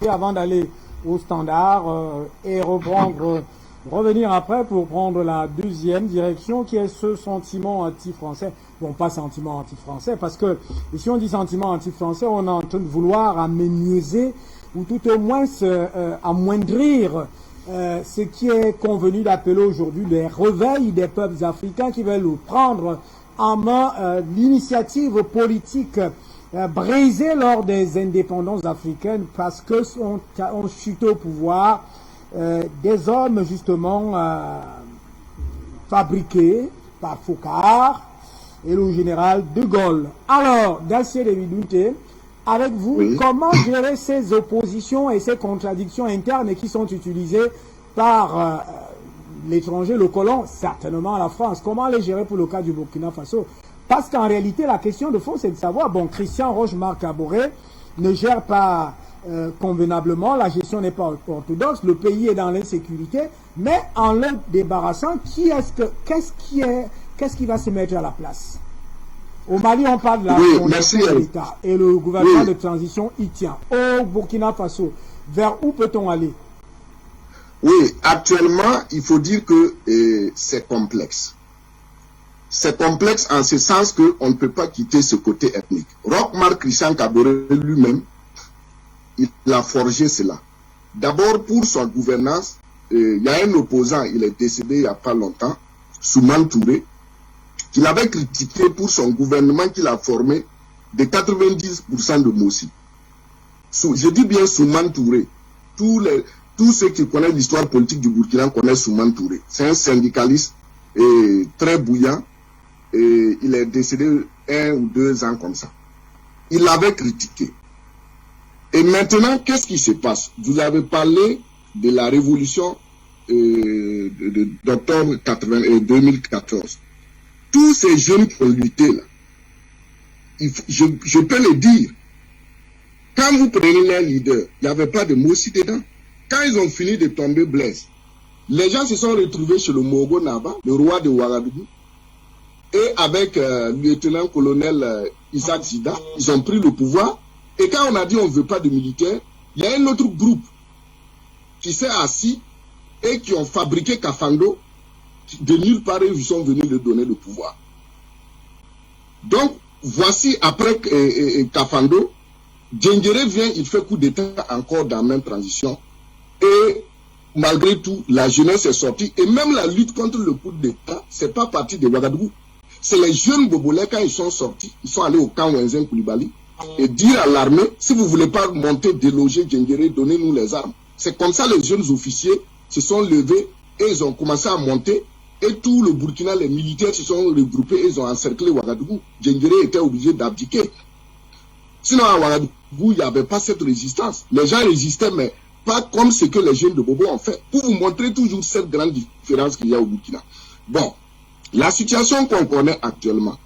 avant d'aller au standard et revenir après pour prendre la deuxième direction qui est ce sentiment anti-français. Bon, pas sentiment anti-français, parce que si on dit sentiment anti-français, on est en train de vouloir amenuiser ou tout au moins amoindrir ce qui est convenu d'appeler aujourd'hui les réveils des peuples africains qui veulent prendre en main l'initiative politique brisée lors des indépendances africaines parce que on chuté au pouvoir des hommes justement fabriqués par Foucault et le général de Gaulle. Alors, Dacier de Vidunte, avec vous, oui. Comment gérer ces oppositions et ces contradictions internes qui sont utilisées par l'étranger, le colon, certainement la France? Comment les gérer pour le cas du Burkina Faso? Parce qu'en réalité, la question de fond, c'est de savoir, bon, Christian Roch-Marc Kaboré ne gère pas convenablement, la gestion n'est pas orthodoxe, le pays est dans l'insécurité, mais en le débarrassant, qu'est-ce qui va se mettre à la place? Au Mali, on parle de la fondation de l'État et le gouvernement de transition y tient. Au Burkina Faso, vers où peut-on aller? Oui, actuellement, il faut dire que c'est complexe. C'est complexe en ce sens qu'on ne peut pas quitter ce côté ethnique. Roch-Marc Christian Kaboré lui-même, il a forgé cela. D'abord, pour sa gouvernance, il y a un opposant, il est décédé il n'y a pas longtemps, Souman Touré, qu'il avait critiqué pour son gouvernement qu'il a formé de 90% de Mossi. Je dis bien Souman Touré. Tous ceux qui connaissent l'histoire politique du Burkina connaissent Souman Touré. C'est un syndicaliste très bouillant et il est décédé 1 ou 2 ans comme ça. Il l'avait critiqué. Et maintenant, qu'est-ce qui se passe? Vous avez parlé de la révolution d'octobre 2014. Tous ces jeunes qui ont lutté là, je peux le dire, quand vous prenez les leaders, il n'y avait pas de Mossi dedans. Quand ils ont fini de tomber Blaise, les gens se sont retrouvés chez le Mogo Naba, le roi de Ouagadougou, et avec le lieutenant-colonel Isaac Zida, ils ont pris le pouvoir. Et quand on a dit on ne veut pas de militaires, il y a un autre groupe qui s'est assis et qui ont fabriqué Kafando. De nulle part, ils sont venus lui donner le pouvoir. Donc, voici, après Kafando, Djengere vient, il fait coup d'État encore dans la même transition. Et malgré tout, la jeunesse est sortie. Et même la lutte contre le coup d'État, ce n'est pas parti de Ouagadougou. C'est les jeunes Bobolais, quand ils sont sortis, ils sont allés au camp Wenzen Koulibaly et dire à l'armée, si vous ne voulez pas monter, déloger Djengere, donnez-nous les armes. C'est comme ça les jeunes officiers se sont levés et ils ont commencé à monter. Et tout le Burkina, les militaires se sont regroupés et ils ont encerclé Ouagadougou. Djengere était obligé d'abdiquer. Sinon, à Ouagadougou, il n'y avait pas cette résistance. Les gens résistaient, mais pas comme ce que les jeunes de Bobo ont fait. Pour vous montrer toujours cette grande différence qu'il y a au Burkina. Bon, la situation qu'on connaît actuellement,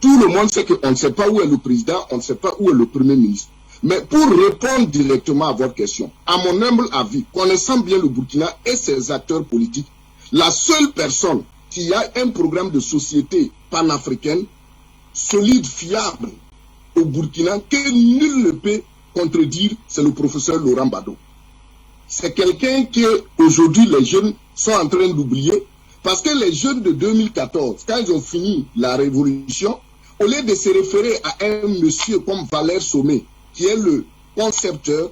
tout le monde sait qu'on ne sait pas où est le président, on ne sait pas où est le premier ministre. Mais pour répondre directement à votre question, à mon humble avis, connaissant bien le Burkina et ses acteurs politiques, la seule personne qui a un programme de société panafricaine solide, fiable au Burkina, que nul ne peut contredire, c'est le professeur Laurent Gbagbo. C'est quelqu'un que aujourd'hui les jeunes sont en train d'oublier, parce que les jeunes de 2014, quand ils ont fini la révolution, au lieu de se référer à un monsieur comme Valère Sommet, qui est le concepteur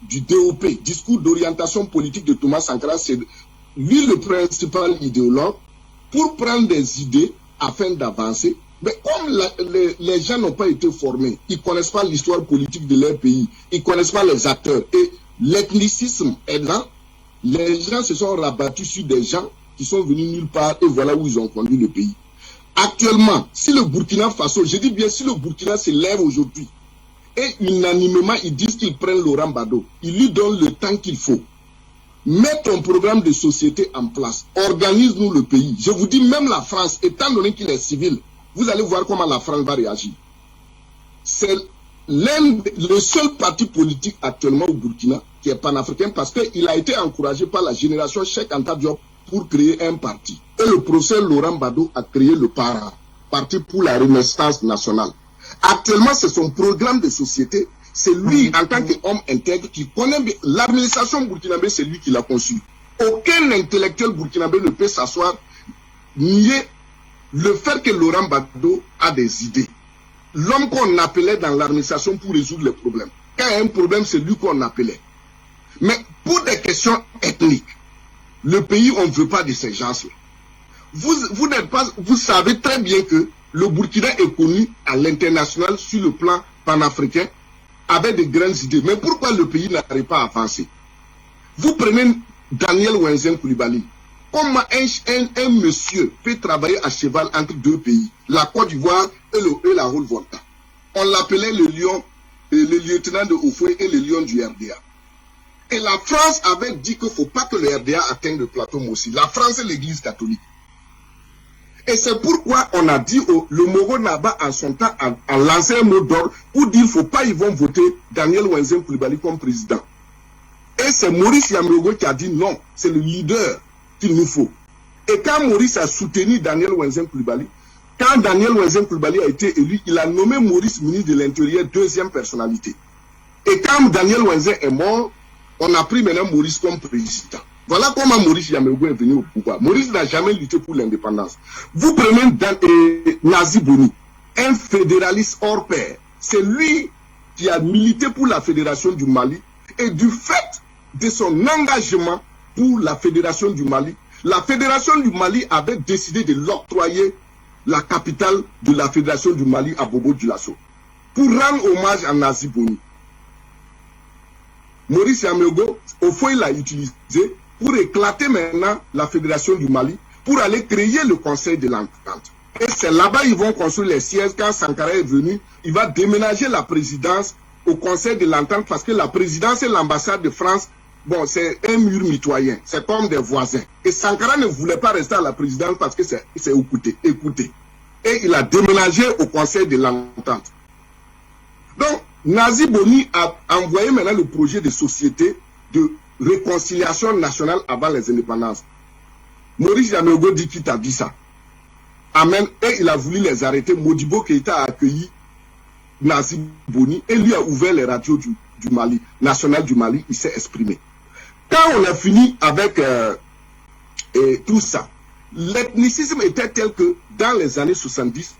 du DOP, discours d'orientation politique de Thomas Sankara, c'est lui le principal idéologue, pour prendre des idées afin d'avancer. Mais comme les gens n'ont pas été formés, ils ne connaissent pas l'histoire politique de leur pays, ils ne connaissent pas les acteurs, et l'ethnicisme est là, les gens se sont rabattus sur des gens qui sont venus nulle part, et voilà où ils ont conduit le pays. Actuellement, si le Burkina Faso, je dis bien si le Burkina se lève aujourd'hui, et unanimement ils disent qu'ils prennent Laurent Gbagbo, ils lui donnent le temps qu'il faut. Mets ton programme de société en place, organise-nous le pays. Je vous dis, même la France, étant donné qu'il est civil, vous allez voir comment la France va réagir. C'est le seul parti politique actuellement au Burkina qui est panafricain parce qu'il a été encouragé par la génération Cheikh Anta Diop pour créer un parti. Et le professeur Laurent Gbagbo a créé le PARA, Parti pour la Renaissance nationale. Actuellement, c'est son programme de société, C'est lui, en tant qu'homme intègre, qui connaît bien. L'administration burkinabé, c'est lui qui l'a conçue. Aucun intellectuel burkinabé ne peut s'asseoir, nier le fait que Laurent Gbagbo a des idées. L'homme qu'on appelait dans l'administration pour résoudre les problèmes. Quand il y a un problème, c'est lui qu'on appelait. Mais pour des questions ethniques, le pays, on ne veut pas de ces gens-là. Vous savez très bien que le Burkina est connu à l'international sur le plan panafricain avec de grandes idées. Mais pourquoi le pays n'arrive pas à avancer? Vous prenez Daniel Wenzen Coulibaly. Comment un monsieur peut travailler à cheval entre deux pays, la Côte d'Ivoire et la Haute-Volta? On l'appelait le lion, le lieutenant de Houphouët et le lion du RDA. Et la France avait dit qu'il ne faut pas que le RDA atteigne le plateau Mossi. La France et l'Église catholique. Et c'est pourquoi on a dit, le Moro Naba en son temps a lancé un mot d'ordre pour dire qu'il ne faut pas ils vont voter Daniel Wenzen Coulibaly comme président. Et c'est Maurice Yamerogo qui a dit non, c'est le leader qu'il nous faut. Et quand Maurice a soutenu Daniel Wenzen Coulibaly, quand Daniel Wenzen Coulibaly a été élu, il a nommé Maurice ministre de l'Intérieur deuxième personnalité. Et quand Daniel Wenzen est mort, on a pris maintenant Maurice comme président. Voilà comment Maurice Yamerogo est venu au pouvoir. Maurice n'a jamais lutté pour l'indépendance. Vous prenez Nazi Boni, un fédéraliste hors pair. C'est lui qui a milité pour la fédération du Mali. Et du fait de son engagement pour la fédération du Mali, la fédération du Mali avait décidé de l'octroyer la capitale de la fédération du Mali à Bobo Dioulasso pour rendre hommage à Nazi Boni. Maurice Yamerogo, au fond, il l'a utilisé pour éclater maintenant la fédération du Mali, pour aller créer le conseil de l'entente. Et c'est là-bas qu'ils vont construire les sièges. Quand Sankara est venu, il va déménager la présidence au conseil de l'entente parce que la présidence et l'ambassade de France, bon, c'est un mur mitoyen, c'est comme des voisins. Et Sankara ne voulait pas rester à la présidence parce que c'est écouté. Et il a déménagé au conseil de l'entente. Donc, Nazi Boni a envoyé maintenant le projet de société de réconciliation nationale avant les indépendances. Maurice Yamerogo dit qu'il t'a dit ça. Amen. Et il a voulu les arrêter. Modibo Keïta a accueilli Nazi Boni et lui a ouvert les radios du Mali, national du Mali. Il s'est exprimé. Quand on a fini avec tout ça, l'ethnicisme était tel que dans les années 70,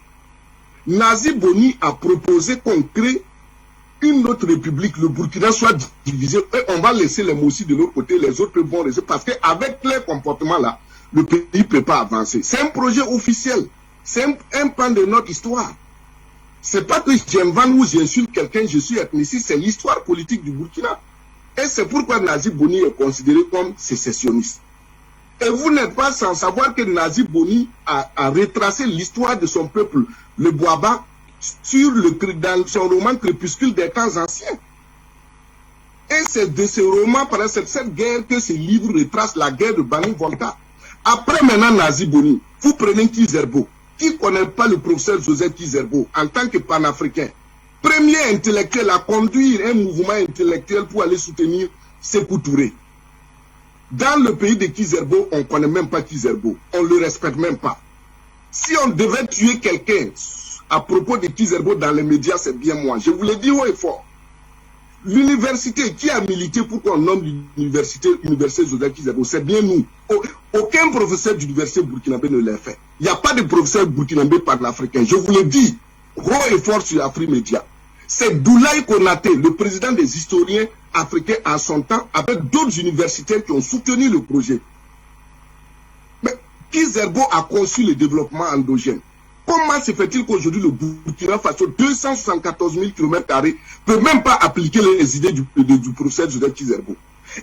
Nazi Boni a proposé qu'on crée une autre république, le Burkina soit divisé, et on va laisser les Mossi de l'autre côté, les autres vont rester, parce qu'avec les comportements-là, le pays ne peut pas avancer. C'est un projet officiel, c'est un pan de notre histoire. C'est pas que j'invente ou j'insulte quelqu'un, je suis ethniciste, c'est l'histoire politique du Burkina. Et c'est pourquoi Nazi Boni est considéré comme sécessionniste. Et vous n'êtes pas sans savoir que Nazi Boni a retracé l'histoire de son peuple, le Boaba, dans son roman Crépuscule des temps anciens. Et c'est de ce roman, par exemple, cette guerre que ce livre retrace la guerre de Bani Volta. Après maintenant Nazi Boni, vous prenez Kizerbo. Qui ne connaît pas le professeur Joseph Kizerbo en tant que panafricain? Premier intellectuel à conduire un mouvement intellectuel pour aller soutenir Sékou Touré. Dans le pays de Kizerbo, on ne connaît même pas Kizerbo. On ne le respecte même pas. Si on devait tuer quelqu'un à propos de Kizerbo dans les médias, c'est bien moi. Je vous le dis haut et fort. L'université qui a milité pour qu'on nomme l'université Joseph Kizerbo, c'est bien nous. Aucun professeur d'université burkinabé ne l'a fait. Il n'y a pas de professeur burkinabé panafricain. Je vous le dis haut et fort sur Afrique Média. C'est Doulaye Konaté, le président des historiens africains en son temps, avec d'autres universitaires qui ont soutenu le projet. Mais Kizerbo a conçu le développement endogène. Comment se fait-il qu'aujourd'hui le Burkina Faso, 274 000 km², ne peut même pas appliquer les idées du professeur Joseph Kizerbo?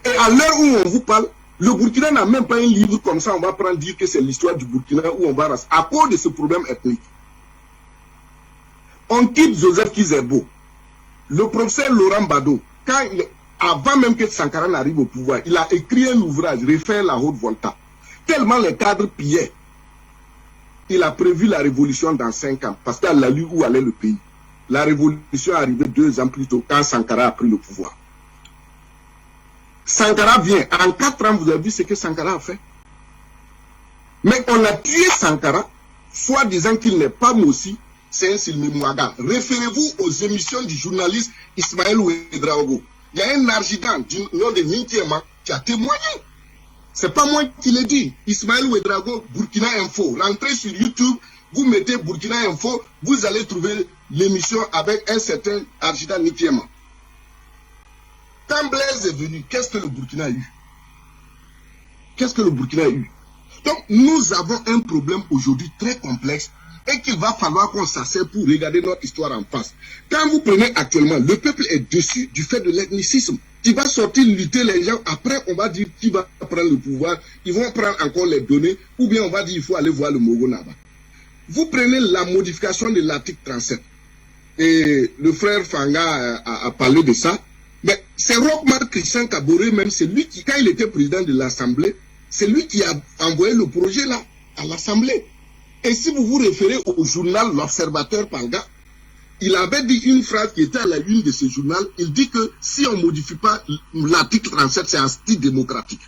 Et à l'heure où on vous parle, le Burkina n'a même pas un livre comme ça, on va prendre dire que c'est l'histoire du Burkina où on va rester à cause de ce problème ethnique. On quitte Joseph Kizerbo. Le professeur Laurent Gbagbo, avant même que Sankara n'arrive au pouvoir, il a écrit un ouvrage, Refaire la Haute-Volta. Tellement les cadres pillaient. Il a prévu la révolution dans 5 ans, parce qu'il a lu où allait le pays. La révolution est arrivée 2 ans plus tôt, quand Sankara a pris le pouvoir. Sankara vient. En 4 ans, vous avez vu ce que Sankara a fait. Mais on a tué Sankara, soit disant qu'il n'est pas Mossi, c'est un Silmimouaga. Référez-vous aux émissions du journaliste Ismaël Ouedraogo. Il y a un adjudant du nom de Nintiema qui a témoigné. C'est pas moi qui l'ai dit. Ismaël Ouedraogo, Burkina Info. Rentrez sur YouTube, vous mettez Burkina Info, vous allez trouver l'émission avec un certain adjudant Nintiema. Quand Blaise est venu, qu'est-ce que le Burkina a eu? Qu'est-ce que le Burkina a eu? Donc, nous avons un problème aujourd'hui très complexe et qu'il va falloir qu'on s'asseye pour regarder notre histoire en face. Quand vous prenez actuellement, le peuple est dessus du fait de l'ethnicisme. Tu vas sortir lutter les gens, après on va dire qui va prendre le pouvoir, ils vont prendre encore les données, ou bien on va dire il faut aller voir le Mogo Naba. Vous prenez la modification de l'article 37, et le frère Fanga a parlé de ça, mais c'est Rochmar Christian Kaboré même, c'est lui qui, quand il était président de l'Assemblée, c'est lui qui a envoyé le projet là, à l'Assemblée. Et si vous vous référez au journal L'Observateur Panga, il avait dit une phrase qui était à la une de ce journal. Il dit que si on ne modifie pas l'article 37, c'est un style démocratique.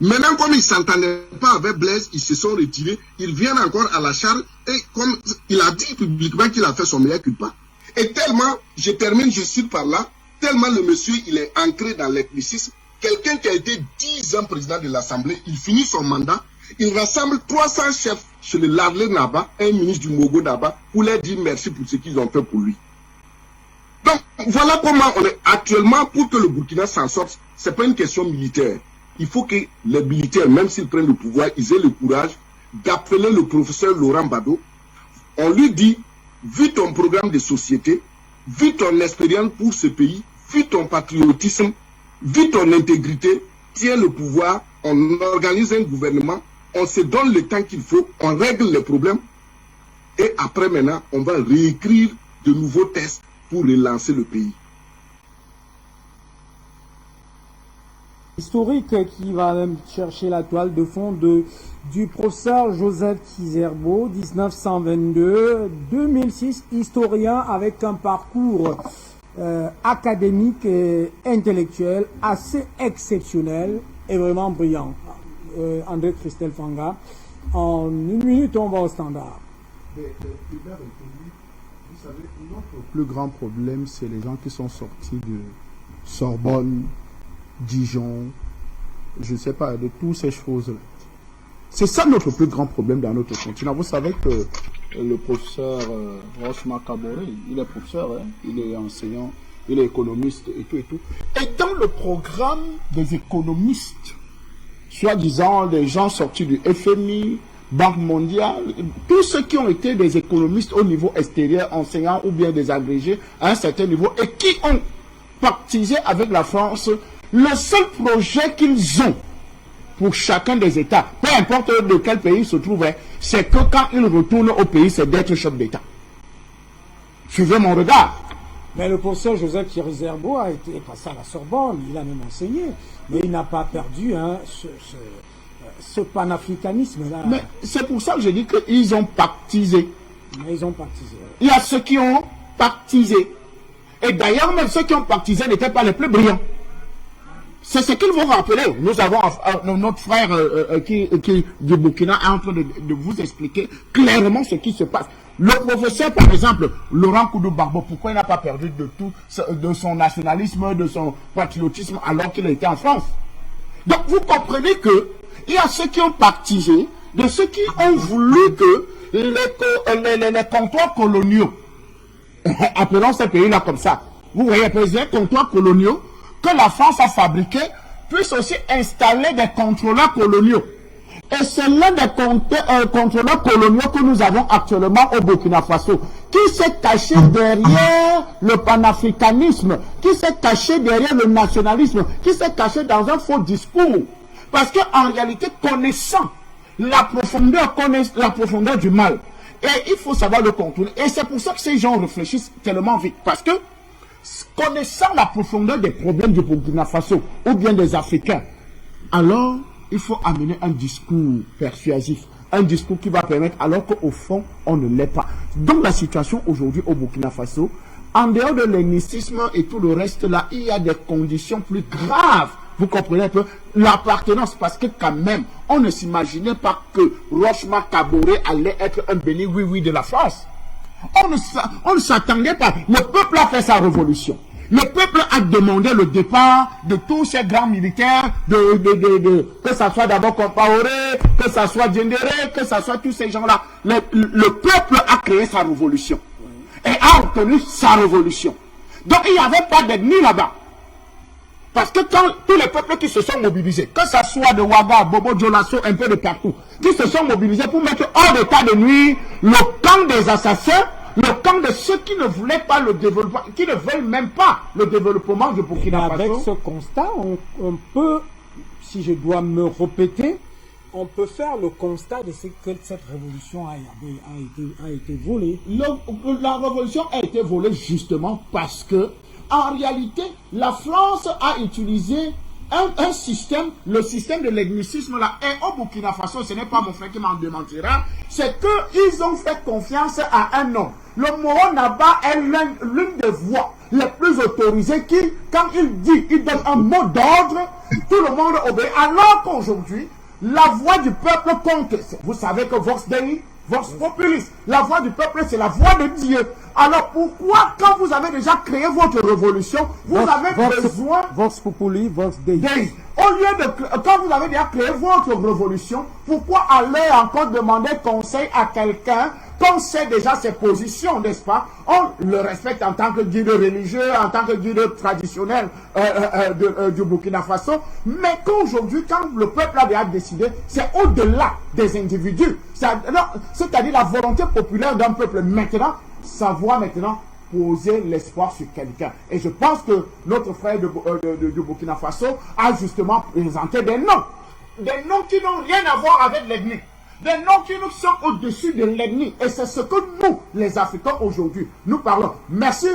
Maintenant, comme ils ne s'entendaient pas avec Blaise, ils se sont retirés. Ils viennent encore à la charge. Et comme il a dit publiquement qu'il a fait son meilleur culpa. Et tellement, je termine, je suis par là, tellement le monsieur, il est ancré dans l'ethnicisme. Quelqu'un qui a été 10 ans président de l'Assemblée, il finit son mandat. Il rassemble 300 chefs chez le Ladle Naba, un ministre du Mogo Naba, pour leur dire merci pour ce qu'ils ont fait pour lui. Donc, voilà comment on est actuellement, pour que le Burkina s'en sorte, ce n'est pas une question militaire. Il faut que les militaires, même s'ils prennent le pouvoir, ils aient le courage d'appeler le professeur Laurent Bado. On lui dit, vu ton programme de société, vu ton expérience pour ce pays, vu ton patriotisme, vu ton intégrité, tiens le pouvoir, on organise un gouvernement, on se donne le temps qu'il faut, on règle les problèmes, et après maintenant, on va réécrire de nouveaux tests pour relancer le pays. Historique qui va même chercher la toile de fond du professeur Joseph Kizerbo, 1922-2006, historien avec un parcours académique et intellectuel assez exceptionnel et vraiment brillant. André Christelle Fanga, en une minute on va au standard. Vous savez, notre plus grand problème, c'est les gens qui sont sortis de Sorbonne, Dijon, je ne sais pas, de toutes ces choses-là. C'est ça notre plus grand problème dans notre continent. Vous savez que le professeur Rochmar Kaboré, il est professeur, hein, il est enseignant, il est économiste et tout et tout. Et dans le programme des économistes, soi-disant des gens sortis du FMI, Banque mondiale, tous ceux qui ont été des économistes au niveau extérieur, enseignants ou bien des agrégés à un certain niveau et qui ont pactisé avec la France, le seul projet qu'ils ont pour chacun des États, peu importe de quel pays ils se trouvaient, c'est que quand ils retournent au pays, c'est d'être chef d'État. Suivez mon regard. Mais le professeur Joseph Kizerbo a été passé à la Sorbonne, il a même enseigné, mais il n'a pas perdu ce panafricanisme-là. Mais c'est pour ça que je dis qu'ils ont pactisé. Mais ils ont pactisé. Il y a ceux qui ont pactisé. Et d'ailleurs, même ceux qui ont pactisé n'étaient pas les plus brillants. C'est ce qu'ils vont rappeler. Nous avons notre frère qui du Burkina est en train de vous expliquer clairement ce qui se passe. Le professeur, par exemple, Laurent Koudou Barbeau, pourquoi il n'a pas perdu de son nationalisme, de son patriotisme alors qu'il était en France? Donc vous comprenez que il y a ceux qui ont pactisé, de ceux qui ont voulu que les comptoirs coloniaux, appelons ces pays-là comme ça, vous voyez, les comptoirs coloniaux que la France a fabriqués, puissent aussi installer des contrôleurs coloniaux. Et c'est l'un des contrôleurs coloniaux que nous avons actuellement au Burkina Faso, qui s'est caché derrière le panafricanisme, qui s'est caché derrière le nationalisme, qui s'est caché dans un faux discours. Parce qu'en réalité, connaissant la profondeur du mal, et il faut savoir le contrôler. Et c'est pour ça que ces gens réfléchissent tellement vite. Parce que, connaissant la profondeur des problèmes du Burkina Faso, ou bien des Africains, alors, il faut amener un discours persuasif, un discours qui va permettre, alors qu'au fond, on ne l'est pas. Donc la situation aujourd'hui au Burkina Faso, en dehors de l'ethnicisme et tout le reste là, il y a des conditions plus graves Vous comprenez un peu l'appartenance, parce que quand même, on ne s'imaginait pas que Roch-Marc Kaboré allait être un béni oui-oui de la France. On ne s'attendait pas. Le peuple a fait sa révolution. Le peuple a demandé le départ de tous ces grands militaires, que ça soit d'abord Compaoré, que ça soit Djendéré, que ça soit tous ces gens-là. Le peuple a créé sa révolution et a obtenu sa révolution. Donc il n'y avait pas d'ennemis là-bas. Parce que quand tous les peuples qui se sont mobilisés, que ce soit de Ouaga, Bobo, Djolasso, un peu de partout, qui se sont mobilisés pour mettre hors d'état de nuire le camp des assassins, le camp de ceux qui ne voulaient pas le développement, qui ne veulent même pas le développement du Burkina Faso. Avec ce constat, on peut, si je dois me répéter, on peut faire le constat de ce que cette révolution a été volée. La révolution a été volée justement parce que, en réalité, la France a utilisé un système, le système de l'ethnicisme là, et au Burkina Faso, ce n'est pas mon frère qui m'en démentira, c'est qu'ils ont fait confiance à un homme. Le Moro Naba est l'une des voix les plus autorisées qui, quand il dit, il donne un mot d'ordre, tout le monde obéit. Alors qu'aujourd'hui, la voix du peuple compte. Vous savez que Vox Dei, Vox Populis, la voix du peuple, c'est la voix de Dieu. Alors pourquoi, quand vous avez déjà créé votre révolution, vous avez besoin... Vox Populi, Vox Dei. Au lieu de... Quand vous avez déjà créé votre révolution, pourquoi aller encore demander conseil à quelqu'un qu'on sait déjà ses positions, n'est-ce pas? On le respecte en tant que guide religieux, en tant que guide traditionnel du Burkina Faso, mais qu'aujourd'hui, quand le peuple a déjà décidé, c'est au-delà des individus. C'est-à-dire la volonté populaire d'un peuple. Maintenant, savoir maintenant poser l'espoir sur quelqu'un. Et je pense que notre frère du Burkina Faso a justement présenté des noms qui n'ont rien à voir avec l'ethnie. Des noms qui nous sont au-dessus de l'ennemi. Et c'est ce que nous, les Africains, aujourd'hui, nous parlons. Merci,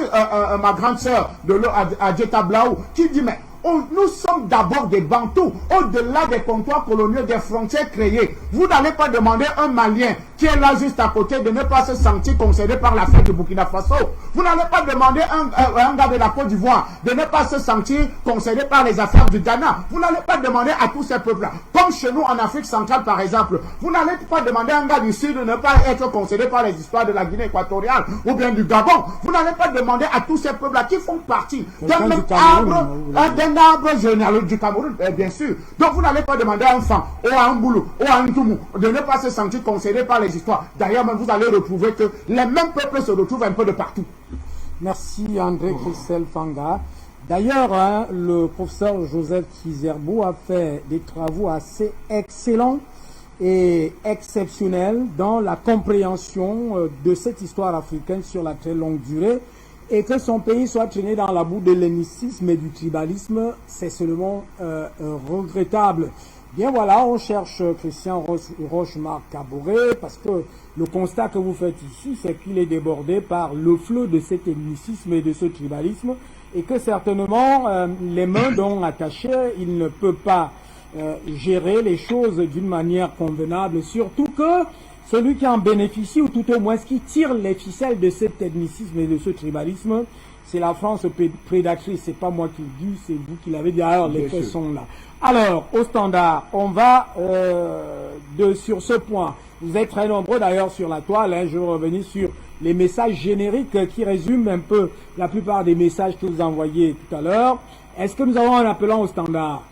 ma grande sœur de l'eau, Adjeta Blaou, qui dit, mais nous sommes d'abord des Bantous, au-delà des comptoirs coloniaux, des frontières créées. Vous n'allez pas demander à un Malien qui est là juste à côté de ne pas se sentir concédé par l'affaire du Burkina Faso. Vous n'allez pas demander à un gars de la Côte d'Ivoire de ne pas se sentir concédé par les affaires du Ghana. Vous n'allez pas demander à tous ces peuples-là. Comme chez nous en Afrique centrale par exemple, vous n'allez pas demander à un gars du Sud de ne pas être concédé par les histoires de la Guinée équatoriale ou bien du Gabon. Vous n'allez pas demander à tous ces peuples-là qui font partie d'un même arbre généalogique du Cameroun, bien sûr. Donc vous n'allez pas demander à un Fan, ou à un Boulou, ou à un Toumou de ne pas se sentir concédé par les histoires. D'ailleurs, vous allez retrouver que les mêmes peuples se retrouvent un peu de partout. Merci André Christelle Fanga. D'ailleurs, le professeur Joseph Kizerbo a fait des travaux assez excellents et exceptionnels dans la compréhension de cette histoire africaine sur la très longue durée. Et que son pays soit traîné dans la boue de l'ethnicisme et du tribalisme, c'est seulement regrettable. Bien voilà, on cherche Christian Roch-Marc Kaboré parce que le constat que vous faites ici, c'est qu'il est débordé par le flot de cet ethnicisme et de ce tribalisme et que certainement les mains dont attaché, il ne peut pas gérer les choses d'une manière convenable, surtout que celui qui en bénéficie, ou tout au moins qui tire les ficelles de cet ethnicisme et de ce tribalisme, c'est la France prédatrice. C'est pas moi qui le dis, c'est vous qui l'avez dit. Alors, les faits sont là. Alors, au standard, on va sur ce point. Vous êtes très nombreux d'ailleurs sur la toile. Je vais revenir sur les messages génériques qui résument un peu la plupart des messages que vous envoyez tout à l'heure. Est-ce que nous avons un appelant au standard?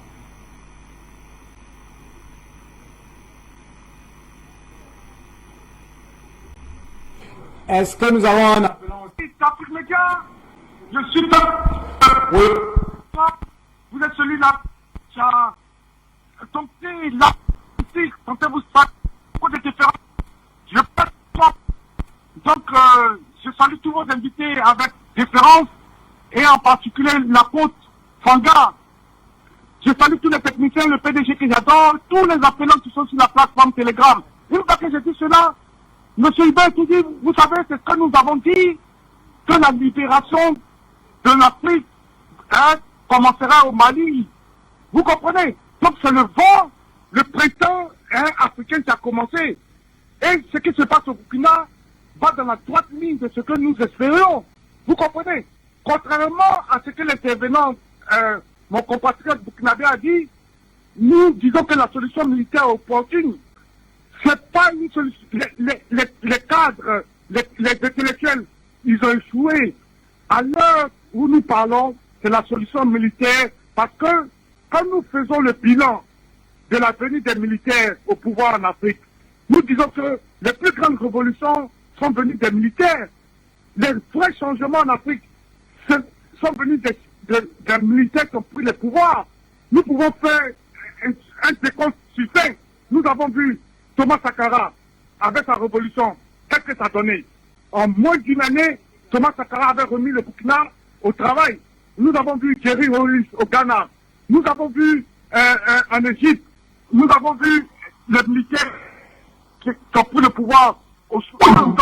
Est-ce que nous avons un appelant? Afrique Média, je suis Oui. Vous êtes celui-là qui a compris la politique, sentez-vous ça, beaucoup de différences. Je passe pas. Donc, je salue tous vos invités avec référence, et en particulier la côte Fanga. Je salue tous les techniciens, le PDG que j'adore, tous les appelants qui sont sur la plateforme Telegram. Une fois que je dis cela, Monsieur Hubert qui dit, vous savez, c'est ce que nous avons dit, que la libération de l'Afrique commencera au Mali. Vous comprenez? Donc c'est le vent, le printemps africain qui a commencé. Et ce qui se passe au Burkina va dans la droite ligne de ce que nous espérions. Vous comprenez? Contrairement à ce que les intervenants mon compatriote burkinabé a dit, nous disons que la solution militaire opportune, c'est pas une solution. Les cadres, les intellectuels, ils ont échoué. À l'heure où nous parlons, c'est la solution militaire parce que quand nous faisons le bilan de la venue des militaires au pouvoir en Afrique, nous disons que les plus grandes révolutions sont venues des militaires. Les vrais changements en Afrique sont venus des militaires qui ont pris le pouvoir. Nous pouvons faire un décompte succinct. Nous avons vu Thomas Sankara avec sa révolution. Qu'est-ce que ça a donné? En moins d'une année, Thomas Sankara avait remis le Burkina au travail. Nous avons vu Jerry Rawlings au Ghana. Nous avons vu en Égypte. Nous avons vu les militaires qui ont pris le pouvoir au Soudan.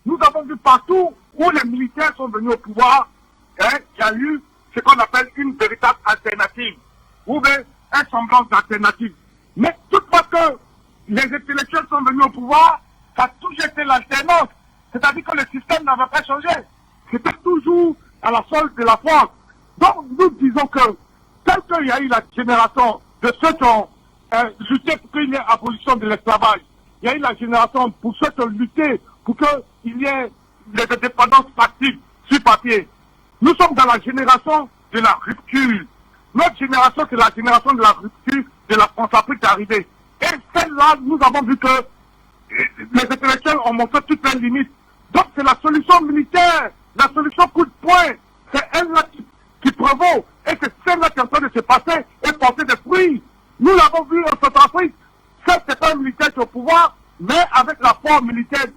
Nous avons vu partout où les militaires sont venus au pouvoir, il y a eu ce qu'on appelle une véritable alternative, ou bien un semblant d'alternative. Mais toutefois que les intellectuels sont venus au pouvoir, ça a toujours été l'alternance. C'est-à-dire que le système n'avait pas changé. C'était toujours à la solde de la France. Donc nous disons que, tel qu'il y a eu la génération de ceux qui ont lutté pour qu'il y ait abolition de l'esclavage, il y a eu la génération pour ceux qui ont lutté pour qu'il y ait des indépendances actives sur papier. Nous sommes dans la génération de la rupture. Notre génération, c'est la génération de la rupture de la France-Afrique arrivée. Et celle-là, nous avons vu que les intellectuels ont montré toutes les limites. Donc c'est la solution militaire, la solution coup de poing. C'est elle-là qui prévaut. Et c'est celle-là qui est en train de se passer et porter des fruits. Nous l'avons vu en Centrafrique. Certes, c'est pas un militaire qui est au pouvoir, mais avec la force militaire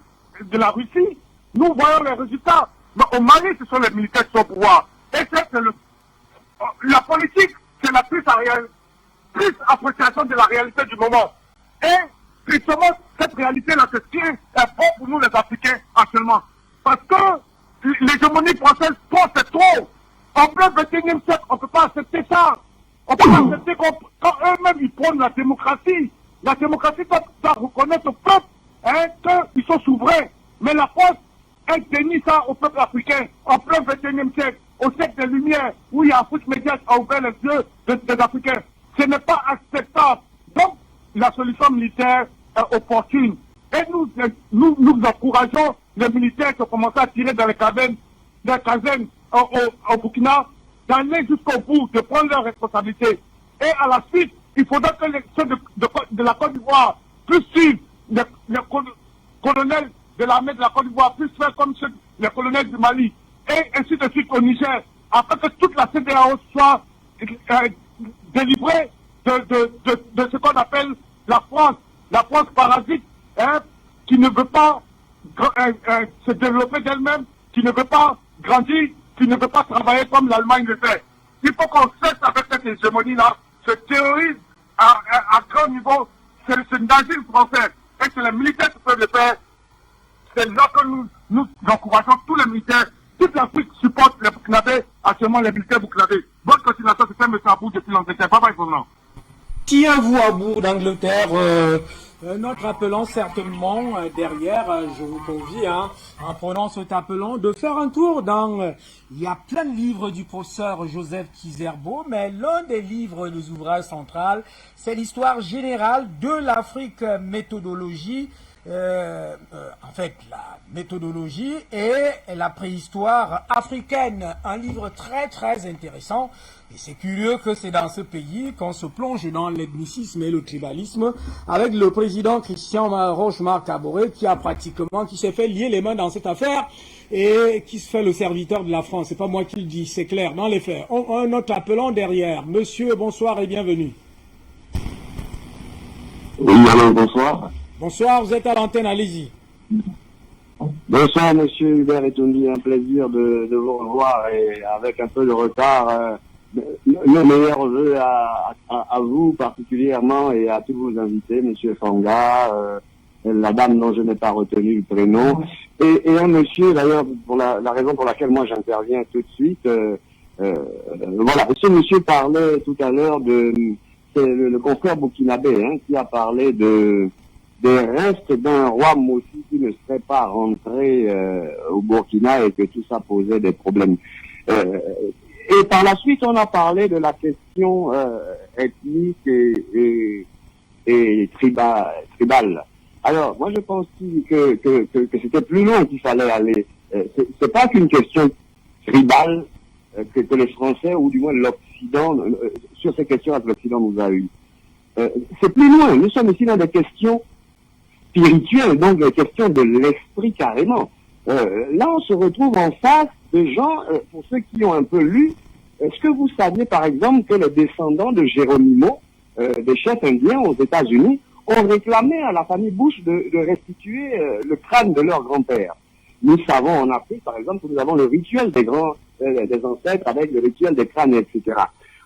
de la Russie, nous voyons les résultats. Mais au Mali, ce sont les militaires qui sont au pouvoir. Et c'est la politique, c'est la triste appréciation de la réalité du moment. Et tristement, cette réalité-là se tient est pour nous les Africains actuellement. Parce que l'hégémonie française, c'est trop. En plein 21e siècle, on ne peut pas accepter ça. On peut pas accepter quand eux-mêmes ils prônent la démocratie doit reconnaître au peuple qu'ils sont souverains. Mais la France, elle dénie ça au peuple africain en plein 21e siècle, au siècle des Lumières, où il y a Afrique médiatique a ouvert les yeux des Africains. Ce n'est pas acceptable. Donc, la solution militaire est opportune. Et nous encourageons les militaires qui ont commencé à tirer dans les casernes au Burkina, d'aller jusqu'au bout, de prendre leurs responsabilités. Et à la suite, il faudra que ceux de la Côte d'Ivoire puissent suivre les colonels de l'armée de la Côte d'Ivoire, puissent faire comme les colonels du Mali, et ainsi de suite au Niger, afin que toute la CEDEAO soit délivrée de ce qu'on appelle la France parasite, qui ne veut pas se développer d'elle-même, qui ne veut pas grandir, qui ne veut pas travailler comme l'Allemagne le fait. Il faut qu'on cesse avec cette hégémonie-là, ce terrorisme à grand niveau, c'est le nazisme français, et c'est les militaires qui peuvent le faire. C'est là que nous encourageons tous les militaires, toute l'Afrique supporte les Burkinabés, actuellement les militaires burkinabés. Bonne continuation, c'est un message à bout depuis l'Angleterre. Bye bye, Fernand. Qui à vous à bout d'Angleterre notre appelant certainement derrière, je vous convie, en prenant cet appelant, de faire un tour dans... il y a plein de livres du professeur Joseph Kizerbo, mais l'un des livres, des ouvrages centrales, c'est l'histoire générale de l'Afrique méthodologie, en fait, la méthodologie et la préhistoire africaine. Un livre très très intéressant. Et c'est curieux que c'est dans ce pays qu'on se plonge dans l'ethnicisme et le tribalisme avec le président Christian Roch-Marc Kaboré qui s'est fait lier les mains dans cette affaire et qui se fait le serviteur de la France. C'est pas moi qui le dis, c'est clair, dans les faits. Un autre appelant derrière. Monsieur, bonsoir et bienvenue. Oui, alors bonsoir. Bonsoir, vous êtes à l'antenne, allez-y. Bonsoir, monsieur Hubert Etondi, un plaisir de vous revoir et avec un peu de retard. Le meilleur vœu à vous particulièrement et à tous vos invités, monsieur Fanga, la dame dont je n'ai pas retenu le prénom, et un monsieur, d'ailleurs, pour la raison pour laquelle moi j'interviens tout de suite. Voilà, ce monsieur parlait tout à l'heure c'est le confrère burkinabé qui a parlé des restes d'un roi Mossi qui ne serait pas rentré au Burkina et que tout ça posait des problèmes. Et par la suite, on a parlé de la question ethnique et tribale. Alors, moi, je pense que c'était plus loin qu'il fallait aller. C'est pas qu'une question tribale que les Français, ou du moins l'Occident, sur ces questions que l'Occident nous a eues. C'est plus loin. Nous sommes ici dans des questions spirituelles, donc des questions de l'esprit carrément. Là, on se retrouve en face de gens, pour ceux qui ont un peu lu, est-ce que vous saviez par exemple que les descendants de Geronimo, des chefs indiens aux États-Unis, ont réclamé à la famille Bush de restituer le crâne de leur grand-père? Nous savons en Afrique, par exemple, que nous avons le rituel des ancêtres avec le rituel des crânes, etc.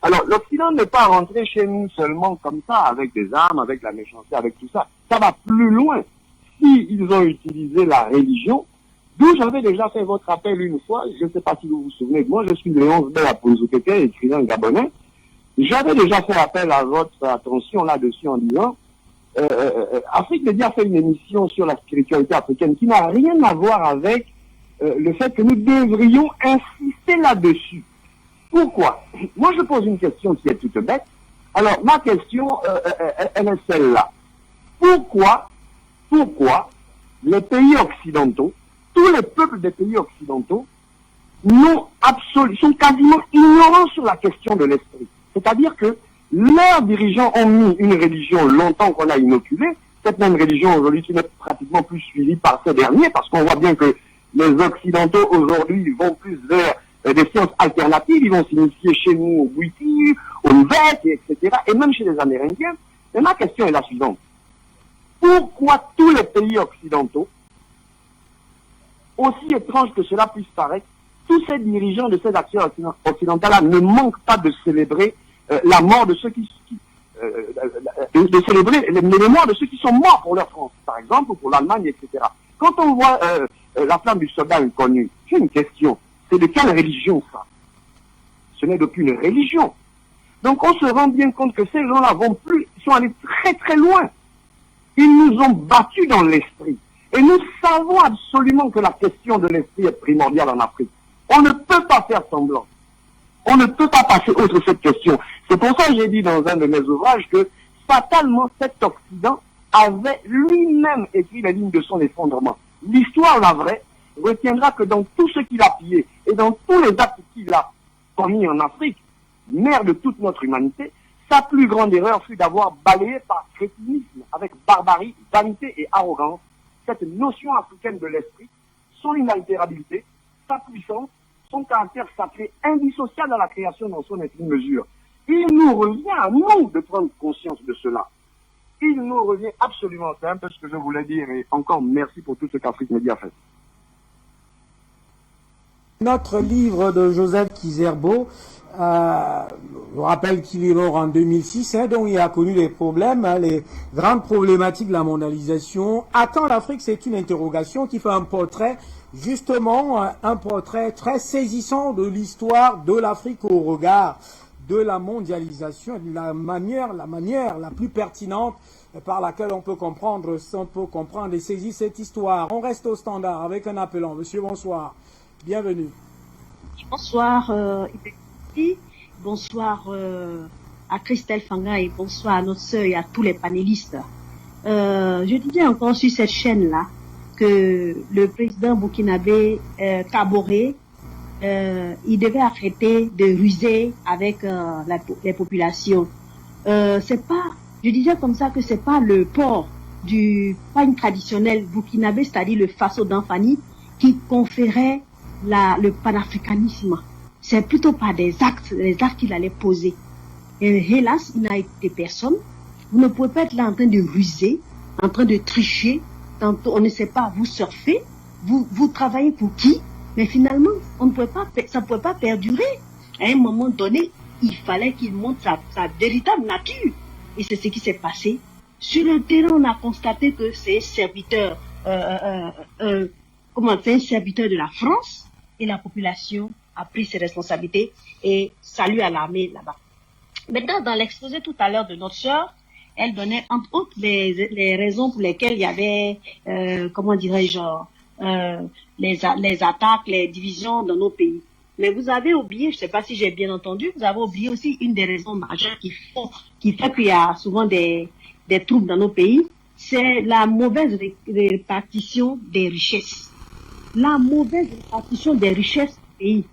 Alors, l'Occident n'est pas rentré chez nous seulement comme ça, avec des armes, avec la méchanceté, avec tout ça. Ça va plus loin. Si ils ont utilisé la religion, d'où j'avais déjà fait votre appel une fois, je ne sais pas si vous vous souvenez de moi, je suis Léonce Bella Ponzukeke, écrivain gabonais. J'avais déjà fait appel à votre attention là-dessus en disant, Afrique Média fait une émission sur la spiritualité africaine qui n'a rien à voir avec le fait que nous devrions insister là-dessus. Pourquoi? Moi, je pose une question qui est toute bête. Alors, ma question, elle est celle-là. Pourquoi les pays occidentaux, tous les peuples des pays occidentaux, sont quasiment ignorants sur la question de l'esprit? C'est-à-dire que leurs dirigeants ont mis une religion longtemps qu'on a inoculée, cette même religion aujourd'hui qui n'est pratiquement plus suivie par ces derniers, parce qu'on voit bien que les Occidentaux aujourd'hui vont plus vers des sciences alternatives, ils vont s'initier chez nous au Wiki, au Nvet, etc., et même chez les Amérindiens. Et ma question est la suivante. Pourquoi tous les pays occidentaux, aussi étrange que cela puisse paraître, tous ces dirigeants de ces actions occidentales-là ne manquent pas de célébrer la mort de ceux de célébrer les mémoires de ceux qui sont morts pour leur France, par exemple, ou pour l'Allemagne, etc. Quand on voit la flamme du soldat inconnu, j'ai une question. C'est de quelle religion, ça? Ce n'est d'aucune religion. Donc on se rend bien compte que ces gens-là sont allés très très loin. Ils nous ont battus dans l'esprit. Et nous savons absolument que la question de l'esprit est primordiale en Afrique. On ne peut pas faire semblant. On ne peut pas passer outre cette question. C'est pour ça que j'ai dit dans un de mes ouvrages que fatalement cet Occident avait lui-même écrit les lignes de son effondrement. L'histoire, la vraie, retiendra que dans tout ce qu'il a pillé et dans tous les actes qu'il a commis en Afrique, mère de toute notre humanité, sa plus grande erreur fut d'avoir balayé par crétinisme, avec barbarie, vanité et arrogance, cette notion africaine de l'esprit, son inaltérabilité, sa puissance, son caractère sacré, indissociable à la création dans son infinie mesure. Il nous revient à nous de prendre conscience de cela. Il nous revient absolument, c'est un peu ce que je voulais dire, et encore merci pour tout ce qu'Afrique Média fait. Notre livre de Joseph Kizerbo, je rappelle qu'il est mort en 2006, donc il a connu les problèmes, les grandes problématiques de la mondialisation. Attends l'Afrique, c'est une interrogation qui fait un portrait, justement, un portrait très saisissant de l'histoire de l'Afrique au regard de la mondialisation, de la manière la plus pertinente par laquelle on peut comprendre et saisir cette histoire. On reste au standard avec un appelant. Monsieur, bonsoir. Bienvenue. Bonsoir, bonsoir à Christelle Fanga et bonsoir à notre sœur et à tous les panélistes. Je disais encore sur cette chaîne-là que le président burkinabé Kaboré, il devait arrêter de ruser avec les populations. C'est pas, je disais comme ça que c'est pas le port du pagne traditionnel burkinabé, c'est-à-dire le faso d'Anfani, qui conférait le panafricanisme. C'est plutôt par les actes qu'il allait poser. Et hélas, il n'a été personne. Vous ne pouvez pas être là en train de ruser, en train de tricher. Tantôt, on ne sait pas, vous surfez, vous travaillez pour qui? Mais finalement, ça ne pouvait pas perdurer. À un moment donné, il fallait qu'il montre sa véritable nature. Et c'est ce qui s'est passé. Sur le terrain, on a constaté que c'est un serviteur, c'est un serviteur de la France, et la population a pris ses responsabilités et salut à l'armée là-bas. Maintenant, dans l'exposé tout à l'heure de notre sœur, elle donnait entre autres les raisons pour lesquelles il y avait, les attaques, les divisions dans nos pays. Mais vous avez oublié, je ne sais pas si j'ai bien entendu, vous avez oublié aussi une des raisons majeures qui fait qu'il y a souvent des troubles dans nos pays, c'est la mauvaise répartition des richesses. La mauvaise répartition des richesses du pays.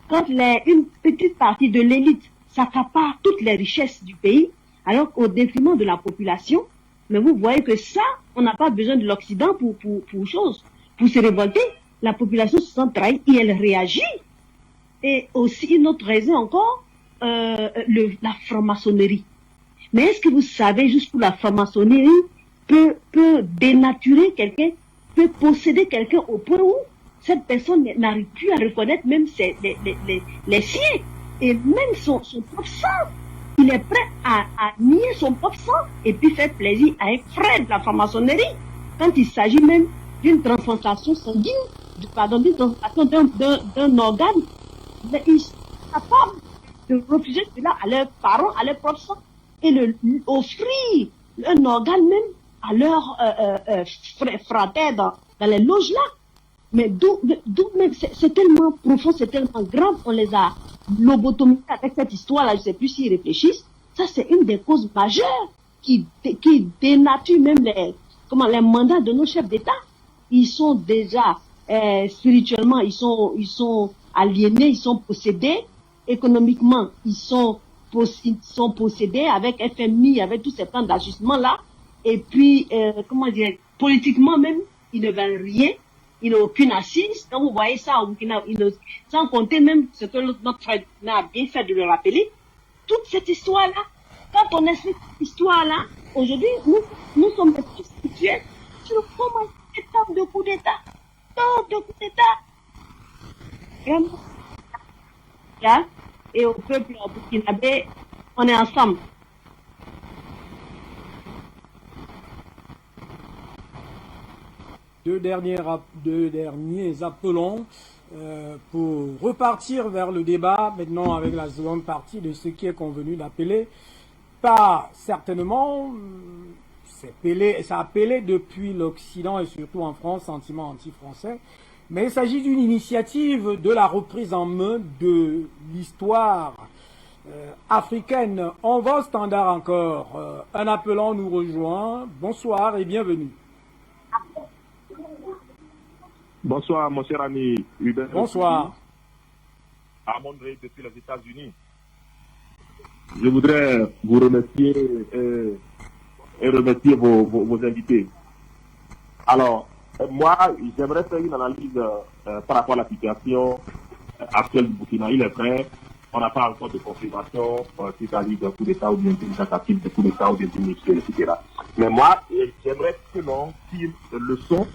Quand une petite partie de l'élite s'accapare toutes les richesses du pays, alors qu'au détriment de la population, mais vous voyez que ça, on n'a pas besoin de l'Occident pour se révolter. La population se sent trahie et elle réagit. Et aussi une autre raison encore, la franc-maçonnerie. Mais est-ce que vous savez jusqu'où la franc-maçonnerie peut dénaturer quelqu'un, peut posséder quelqu'un au point où cette personne n'arrive plus à reconnaître même les siens et même son propre sang. Il est prêt à nier son propre sang et puis faire plaisir à un frère de la franc-maçonnerie quand il s'agit même d'une transplantation sanguine, d'une transplantation d'un organe. Mais ils sont capables de refuser cela à leurs parents, à leur propre sang et offrir un organe même à leurs frères dans les loges là. Mais d'où même, c'est tellement profond, c'est tellement grave, on les a lobotomisés avec cette histoire-là, je ne sais plus s'ils réfléchissent. Ça, c'est une des causes majeures qui dénature même les mandats de nos chefs d'État. Ils sont déjà, spirituellement, ils sont aliénés, ils sont possédés. Économiquement, ils sont possédés avec FMI, avec tous ces plans d'ajustement-là. Et puis, politiquement même, ils ne veulent rien. Il n'a aucune assise. Quand vous voyez ça au Burkina, sans compter même ce que notre frère a bien fait de le rappeler, toute cette histoire-là, quand on explique cette histoire-là, aujourd'hui, nous sommes situés sur le comment tant de coups d'État. Tant de coups d'État. Vraiment. Et au peuple burkinabé, on est ensemble. Deux derniers appelons pour repartir vers le débat maintenant avec la seconde partie de ce qui est convenu d'appeler. Pas certainement, ça a appelé depuis l'Occident et surtout en France, sentiment anti-français, mais il s'agit d'une initiative de la reprise en main de l'histoire africaine. On va au standard encore. Un appelant nous rejoint. Bonsoir et bienvenue. Bonsoir, mon cher ami Hubert. Bonsoir. Amandré depuis les États-Unis. Je voudrais vous remercier et remercier vos invités. Alors, moi, j'aimerais faire une analyse par rapport à la situation actuelle du Burkina. Il est vrai, on n'a pas encore de confirmation c'est-à-dire d'un coup d'État ou d'une tentative de coup d'État ou d'une démission, etc. Mais moi, j'aimerais que l'on tire leçon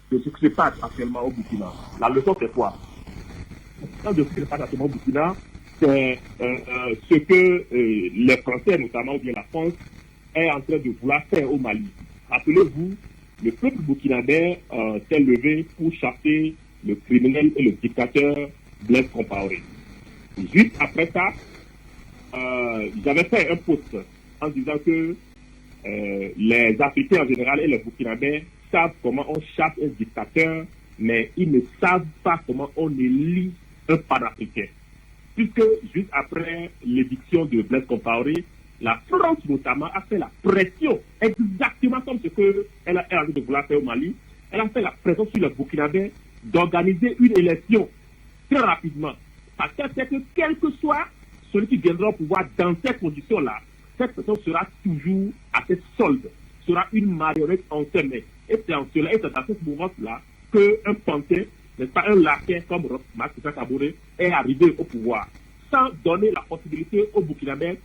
de ce qui se passe actuellement au Burkina. La leçon, c'est quoi? La leçon de ce qui se passe actuellement au Burkina, c'est ce que les Français, notamment, ou bien la France, est en train de vouloir faire au Mali. Rappelez-vous, le peuple burkinabé s'est levé pour chasser le criminel et le dictateur Blaise Compaoré. Juste après ça, j'avais fait un post en disant que les Africains en général et les Burkinabés savent comment on chasse un dictateur, mais ils ne savent pas comment on élit un panafricain. Puisque juste après l'éviction de Blaise Compaoré, la France notamment a fait la pression, exactement comme ce qu'elle a envie de vouloir faire au Mali. Elle a fait la pression sur le Burkinabé d'organiser une élection très rapidement. Parce qu'elle sait que quel que soit celui qui viendra au pouvoir dans ces conditions-là, cette personne sera toujours à cette solde, sera une marionnette enfermée. Et c'est en cela, et c'est dans cette mouvance-là qu'un pantin, n'est-ce pas, un laquais comme Marc Kaboré est arrivé au pouvoir, sans donner la possibilité aux Burkinabés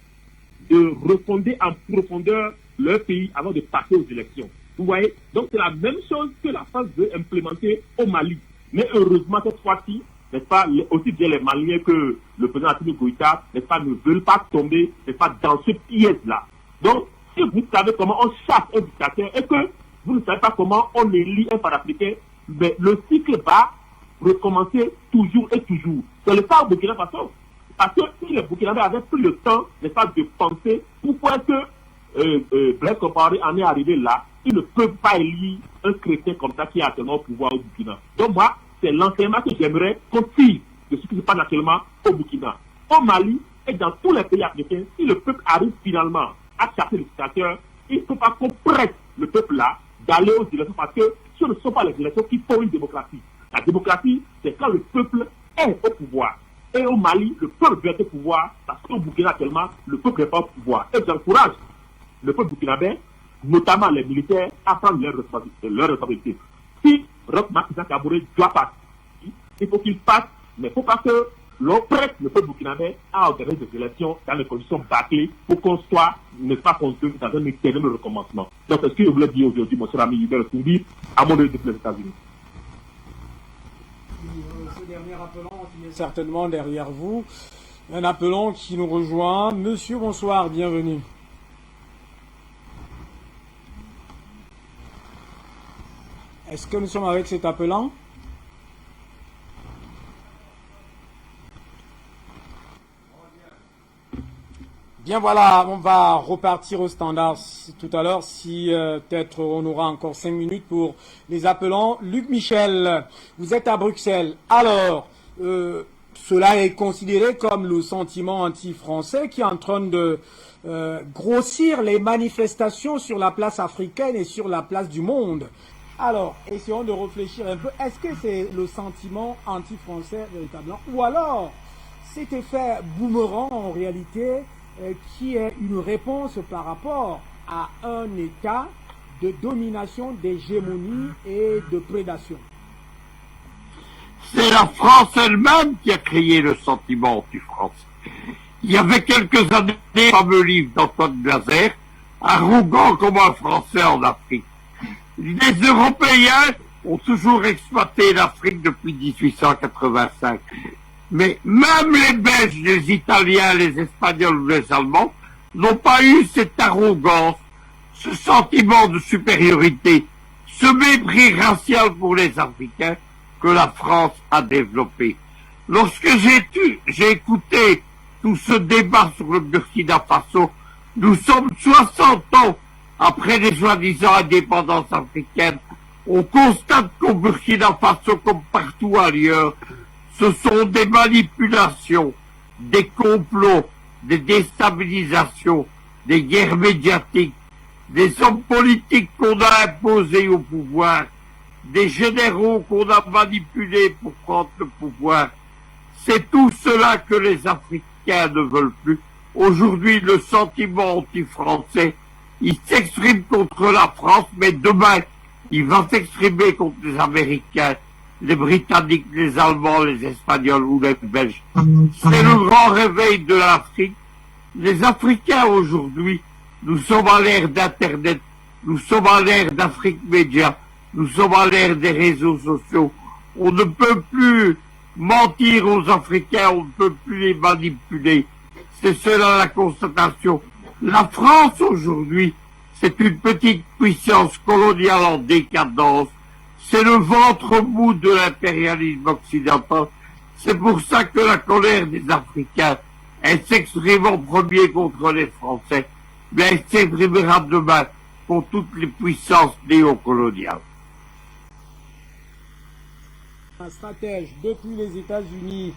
de refonder en profondeur leur pays avant de passer aux élections. Vous voyez? Donc c'est la même chose que la France veut implémenter au Mali. Mais heureusement, cette fois-ci, n'est-ce pas, aussi bien les Maliens que le président Assimi Goïta, n'est-ce pas, ne veulent pas tomber, n'est-ce pas, dans ce piège-là. Donc, si vous savez comment on chasse un dictateur et que vous ne savez pas comment on élit un panafricain, mais le cycle va recommencer toujours et toujours. C'est le cas au Burkina Faso. Parce que si les Burkinabés avaient pris le temps, n'est-ce pas, de penser pourquoi que Blaise Compaoré en est arrivé là, ils ne peuvent pas élire un chrétien comme ça qui est actuellement au pouvoir au Burkina. Donc moi, c'est l'enseignement que j'aimerais qu'on tire de ce qui se passe actuellement au Burkina, au Mali et dans tous les pays africains. Si le peuple arrive finalement à chasser le dictateur, il ne faut pas qu'on prête le peuple là d'aller aux élections parce que ce ne sont pas les élections qui font une démocratie. La démocratie, c'est quand le peuple est au pouvoir. Et au Mali, le peuple doit être au pouvoir parce qu'au Burkina actuellement, le peuple n'est pas au pouvoir. Et j'encourage le peuple burkinabé, notamment les militaires, à prendre leurs responsabilités. Si Roch Marc Christian Kaboré doit passer, il faut qu'il passe, mais il ne faut pas que l'on prête le peuple burkinabé à organiser des élections dans les conditions bâclées pour qu'on soit, n'est pas contenu dans un éternel recommencement. Donc, c'est ce que je voulais dire aujourd'hui, mon cher ami Hubert Tungi, à mon avis, depuis les États-Unis. Ce dernier appelant qui est certainement derrière vous, un appelant qui nous rejoint. Monsieur, bonsoir, bienvenue. Est-ce que nous sommes avec cet appelant? Bien voilà, on va repartir au standard tout à l'heure si peut-être on aura encore 5 minutes pour les appelants. Luc Michel, vous êtes à Bruxelles. Alors, cela est considéré comme le sentiment anti-français qui est en train de grossir les manifestations sur la place africaine et sur la place du monde. Alors, essayons de réfléchir un peu. Est-ce que c'est le sentiment anti-français véritablement? Ou alors, cet effet boomerang en réalité qui est une réponse par rapport à un état de domination, d'hégémonie et de prédation? C'est la France elle-même qui a créé le sentiment anti-français. Il y avait quelques années, le fameux livre d'Antoine Glaser, arrogant comme un Français en Afrique. Les Européens ont toujours exploité l'Afrique depuis 1885. Mais même les Belges, les Italiens, les Espagnols ou les Allemands n'ont pas eu cette arrogance, ce sentiment de supériorité, ce mépris racial pour les Africains que la France a développé. Lorsque j'ai écouté tout ce débat sur le Burkina Faso, nous sommes 60 ans après les soi-disant indépendances africaines. On constate qu'au Burkina Faso, comme partout ailleurs, ce sont des manipulations, des complots, des déstabilisations, des guerres médiatiques, des hommes politiques qu'on a imposés au pouvoir, des généraux qu'on a manipulés pour prendre le pouvoir. C'est tout cela que les Africains ne veulent plus. Aujourd'hui, le sentiment anti-français, il s'exprime contre la France, mais demain, il va s'exprimer contre les Américains, les Britanniques, les Allemands, les Espagnols ou les Belges. C'est le grand réveil de l'Afrique. Les Africains aujourd'hui, nous sommes à l'ère d'Internet, nous sommes à l'ère d'Afrique Média, nous sommes à l'ère des réseaux sociaux. On ne peut plus mentir aux Africains, on ne peut plus les manipuler. C'est cela la constatation. La France aujourd'hui, c'est une petite puissance coloniale en décadence. C'est le ventre mou de l'impérialisme occidental. C'est pour ça que la colère des Africains, elle s'exprime en premier contre les Français, mais elle s'exprimera demain pour toutes les puissances néocoloniales. Un stratège depuis les États-Unis,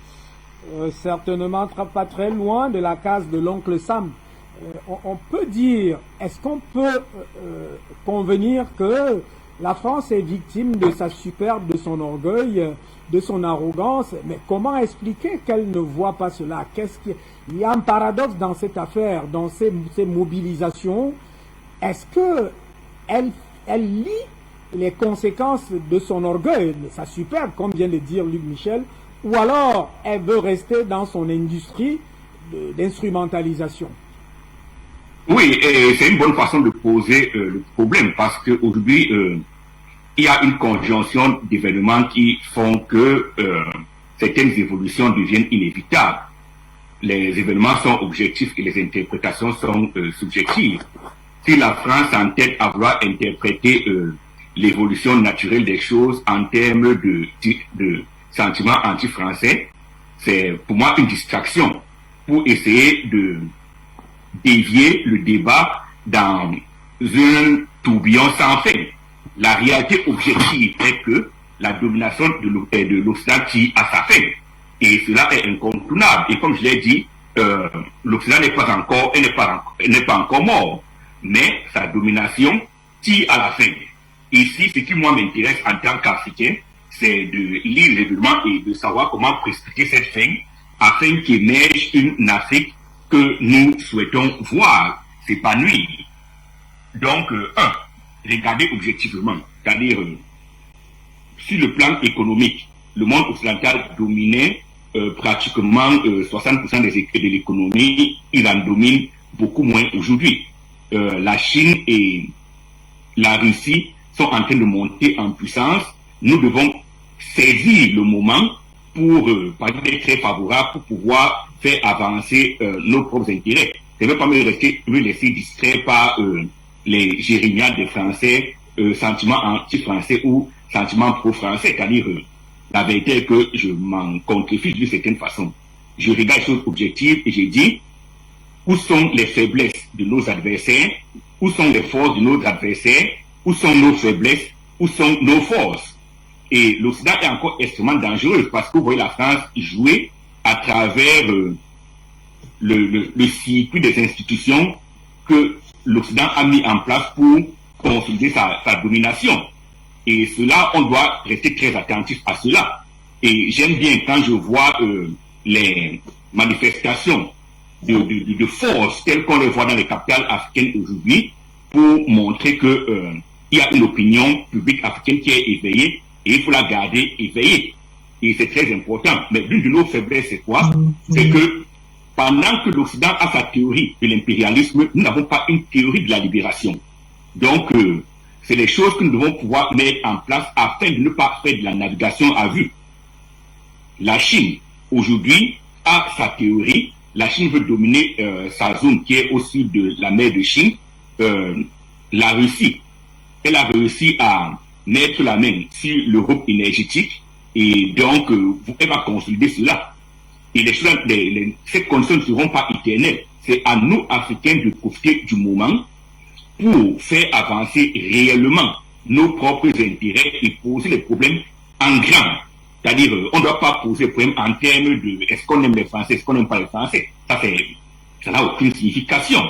certainement pas très loin de la case de l'oncle Sam. On peut dire, est-ce qu'on peut convenir que la France est victime de sa superbe, de son orgueil, de son arrogance, mais comment expliquer qu'elle ne voit pas cela? Il y a un paradoxe dans cette affaire, dans ces mobilisations. Est-ce que elle lie les conséquences de son orgueil, de sa superbe, comme vient de dire Luc Michel, ou alors elle veut rester dans son industrie d'instrumentalisation? Oui, c'est une bonne façon de poser le problème parce qu'aujourd'hui, il y a une conjonction d'événements qui font que certaines évolutions deviennent inévitables. Les événements sont objectifs et les interprétations sont subjectives. Si la France s'entête à vouloir interpréter l'évolution naturelle des choses en termes de sentiments anti-français, c'est pour moi une distraction pour essayer de dévier le débat dans un tourbillon sans fin. La réalité objective est que la domination de l'Occident tire à sa fin. Et cela est incontournable. Et comme je l'ai dit, l'Occident n'est pas encore mort. Mais sa domination tire à la fin. Ici, ce qui moi m'intéresse en tant qu'Africain, c'est de lire l'événement et de savoir comment prescrire cette fin afin qu'émerge une Afrique que nous souhaitons voir s'épanouir. Donc, regardez objectivement, c'est-à-dire sur le plan économique, le monde occidental dominait pratiquement 60% de l'économie, il en domine beaucoup moins aujourd'hui. La Chine et la Russie sont en train de monter en puissance. Nous devons saisir le moment pour, par exemple, être très favorable pour pouvoir faire avancer nos propres intérêts. Je ne veux pas me laisser distraire par les jérémiades des Français, sentiments anti-français ou sentiments pro-français. C'est-à-dire, la vérité est que je m'en contrefiche d'une certaine façon. Je regarde les choses objectives et j'ai dit où sont les faiblesses de nos adversaires, où sont les forces de nos adversaires, où sont nos faiblesses, où sont nos forces. Et l'Occident est encore extrêmement dangereux parce que vous voyez la France jouer à travers le circuit des institutions que l'Occident a mis en place pour consolider sa domination. Et cela, on doit rester très attentif à cela. Et j'aime bien quand je vois les manifestations de force telles qu'on les voit dans les capitales africaines aujourd'hui pour montrer que il y a une opinion publique africaine qui est éveillée et il faut la garder éveillée. Et c'est très important. Mais l'une de nos faiblesses, c'est quoi? C'est que pendant que l'Occident a sa théorie de l'impérialisme, nous n'avons pas une théorie de la libération. Donc, c'est les choses que nous devons pouvoir mettre en place afin de ne pas faire de la navigation à vue. La Chine, aujourd'hui, a sa théorie. La Chine veut dominer sa zone qui est au sud de la mer de Chine. La Russie, elle a réussi à mettre la main sur l'Europe énergétique et donc elle va consolider cela. Et ces conditions ne seront pas éternelles. C'est à nous, Africains, de profiter du moment pour faire avancer réellement nos propres intérêts et poser les problèmes en grand. C'est-à-dire, on ne doit pas poser le problème en termes de est-ce qu'on aime les Français, est-ce qu'on n'aime pas les Français. Ça n'a aucune signification.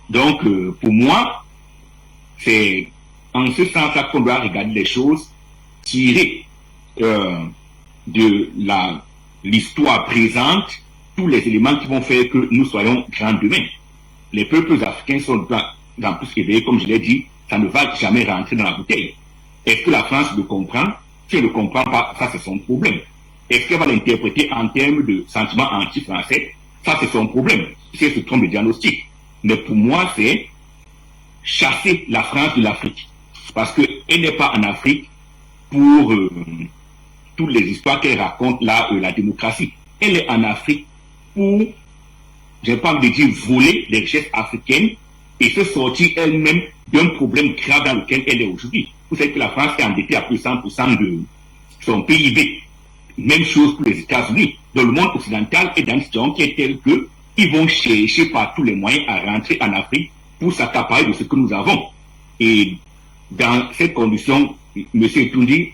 Donc, pour moi, c'est en ce sens-là qu'on doit regarder les choses tirées de l'histoire présente, tous les éléments qui vont faire que nous soyons grands demain. Les peuples africains sont dans plus éveillés, comme je l'ai dit, ça ne va jamais rentrer dans la bouteille. Est-ce que la France le comprend? Si elle ne le comprend pas, ça c'est son problème. Est-ce qu'elle va l'interpréter en termes de sentiments anti-français? Ça c'est son problème. Si elle se trompe de diagnostic. Mais pour moi, c'est chasser la France de l'Afrique. Parce qu'elle n'est pas en Afrique pour toutes les histoires qu'elle raconte là, la démocratie. Elle est en Afrique pour, je n'ai pas envie de dire, voler les richesses africaines et se sortir elle-même d'un problème grave dans lequel elle est aujourd'hui. Vous savez que la France est endettée à plus de 100% de son PIB. Même chose pour les États-Unis. Dans le monde occidental est dans une situation qui est telle que ils vont chercher par tous les moyens à rentrer en Afrique pour s'accaparer de ce que nous avons. Et dans cette condition, M. Toundi,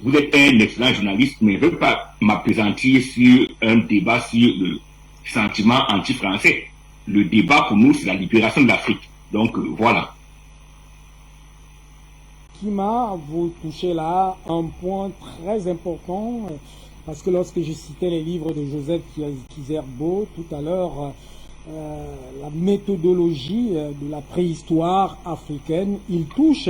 vous êtes un excellent journaliste, mais je ne veux pas m'appesantir sur un débat sur le sentiment anti-français. Le débat pour nous, c'est la libération de l'Afrique. Donc, voilà. Kima, vous touchez là un point très important, parce que lorsque je citais les livres de Joseph Kizerbo tout à l'heure, la méthodologie de la préhistoire africaine, il touche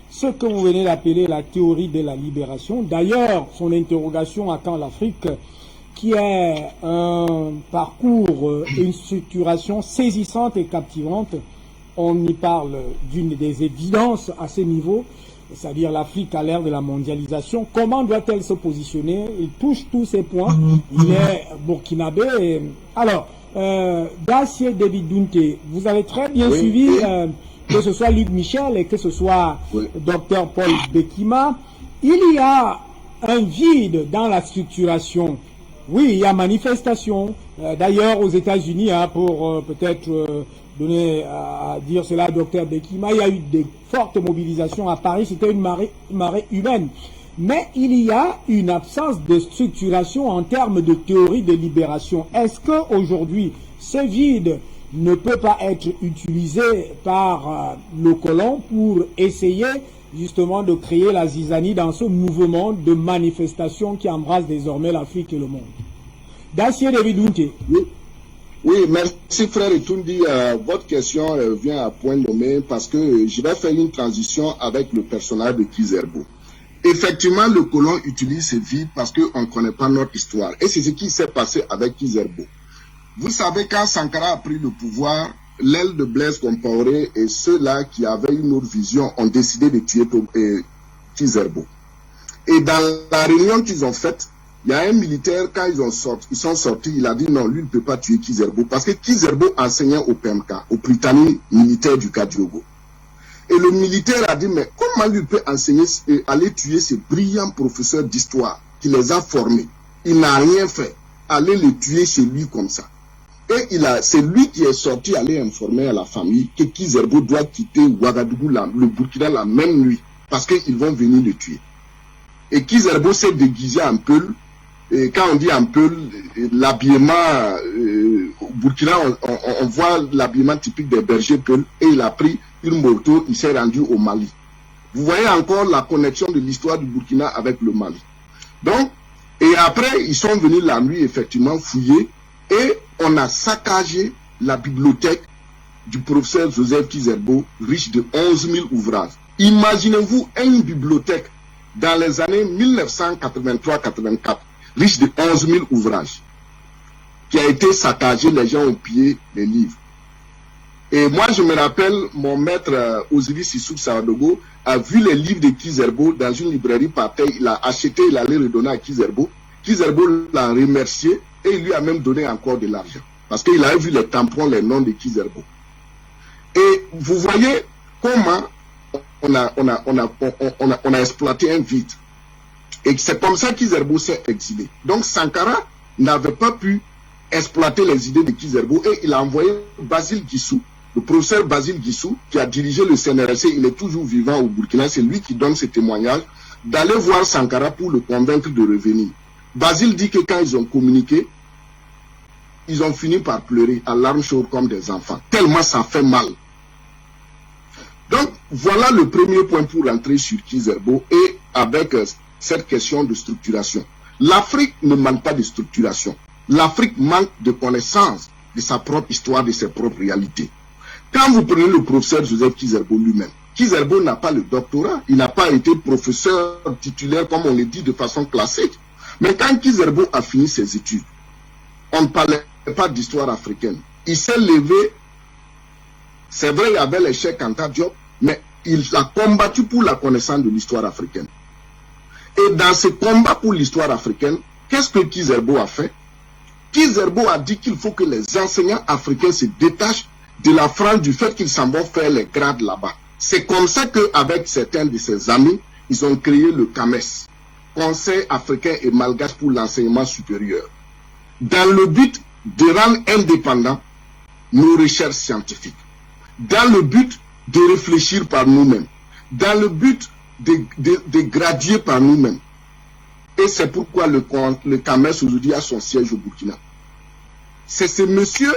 ce que vous venez d'appeler la théorie de la libération. D'ailleurs, son interrogation à quand l'Afrique, qui est un parcours, une structuration saisissante et captivante, on y parle d'une des évidences à ce niveau, c'est-à-dire l'Afrique à l'ère de la mondialisation. Comment doit-elle se positionner? Il touche tous ces points. Il est burkinabé. Alors, Dacier David Dunte, vous avez très bien suivi, que ce soit Luc Michel et que ce soit Dr Paul Bekima. Il y a un vide dans la structuration. Oui, il y a manifestation. D'ailleurs, aux États-Unis, pour peut-être donner à dire cela à Dr Bekima, il y a eu des fortes mobilisations à Paris. C'était une marée humaine. mais il y a une absence de structuration en termes de théorie de libération. Est-ce qu'aujourd'hui, ce vide ne peut pas être utilisé par le colon pour essayer justement de créer la zizanie dans ce mouvement de manifestation qui embrasse désormais l'Afrique et le monde? Dacier David Ounté. Oui, merci frère Etundi. Votre question vient à point nommé parce que je vais faire une transition avec le personnage de Kizerbo. Effectivement, le colon utilise ce vide parce qu'on ne connaît pas notre histoire. Et c'est ce qui s'est passé avec Kizerbo. Vous savez, quand Sankara a pris le pouvoir, l'aile de Blaise Compaoré et ceux-là qui avaient une autre vision ont décidé de tuer Kizerbo. Et dans la réunion qu'ils ont faite, il y a un militaire, quand ils sont sortis, il a dit non, lui ne peut pas tuer Kizerbo parce que Kizerbo enseignait au PMK, au Britannique militaire du Kadiogo. Et le militaire a dit, mais comment lui peut enseigner et aller tuer ces brillants professeurs d'histoire qui les a formés? Il n'a rien fait. Aller les tuer chez lui comme ça. Et c'est lui qui est sorti aller informer à la famille que Kizerbo doit quitter Ouagadougou, le Burkina, la même nuit, parce qu'ils vont venir le tuer. Et Kizerbo s'est déguisé en Peul. Et quand on dit en Peul, l'habillement au Burkina, on voit l'habillement typique des bergers Peul. Et il a pris une moto, il s'est rendu au Mali. Vous voyez encore la connexion de l'histoire du Burkina avec le Mali. Donc, et après, ils sont venus la nuit, effectivement, fouiller. Et on a saccagé la bibliothèque du professeur Joseph Kizerbo, riche de 11 000 ouvrages. Imaginez-vous une bibliothèque dans les années 1983-84, riche de 11 000 ouvrages, qui a été saccagée, les gens ont pillé les livres. Et moi, je me rappelle, mon maître Osiris Sissou Sawadogo a vu les livres de Kizerbo dans une librairie par terre, il a acheté, il allait redonner à Kizerbo. Kizerbo l'a remercié et il lui a même donné encore de l'argent. Parce qu'il avait vu les tampons, les noms de Kizerbo. Et vous voyez comment on a exploité un vide. Et c'est comme ça que Kizerbo s'est exilé. Donc Sankara n'avait pas pu exploiter les idées de Kizerbo et il a envoyé Basile Guissou, le professeur Basile Guissou, qui a dirigé le CNRC, il est toujours vivant au Burkina, c'est lui qui donne ce témoignage, d'aller voir Sankara pour le convaincre de revenir. Basile dit que quand ils ont communiqué, ils ont fini par pleurer à larmes chaudes comme des enfants, tellement ça fait mal. Donc, voilà le premier point pour rentrer sur Kizerbo et avec cette question de structuration. L'Afrique ne manque pas de structuration. L'Afrique manque de connaissance de sa propre histoire, de ses propres réalités. Quand vous prenez le professeur Joseph Kizerbo lui-même, Kizerbo n'a pas le doctorat, il n'a pas été professeur titulaire comme on le dit de façon classique. Mais quand Kizerbo a fini ses études, on ne parlait pas d'histoire africaine. Il s'est levé, c'est vrai il y avait les Cheikh Anta Diop, mais il a combattu pour la connaissance de l'histoire africaine. Et dans ce combat pour l'histoire africaine, qu'est-ce que Kizerbo a fait? Kizerbo a dit qu'il faut que les enseignants africains se détachent de la France du fait qu'ils s'en vont faire les grades là-bas. C'est comme ça qu'avec certains de ses amis, ils ont créé le CAMES, Conseil africain et malgache pour l'enseignement supérieur, dans le but de rendre indépendants nos recherches scientifiques, dans le but de réfléchir par nous-mêmes, dans le but de graduer par nous-mêmes. Et c'est pourquoi le CAMES aujourd'hui a son siège au Burkina. C'est ce monsieur,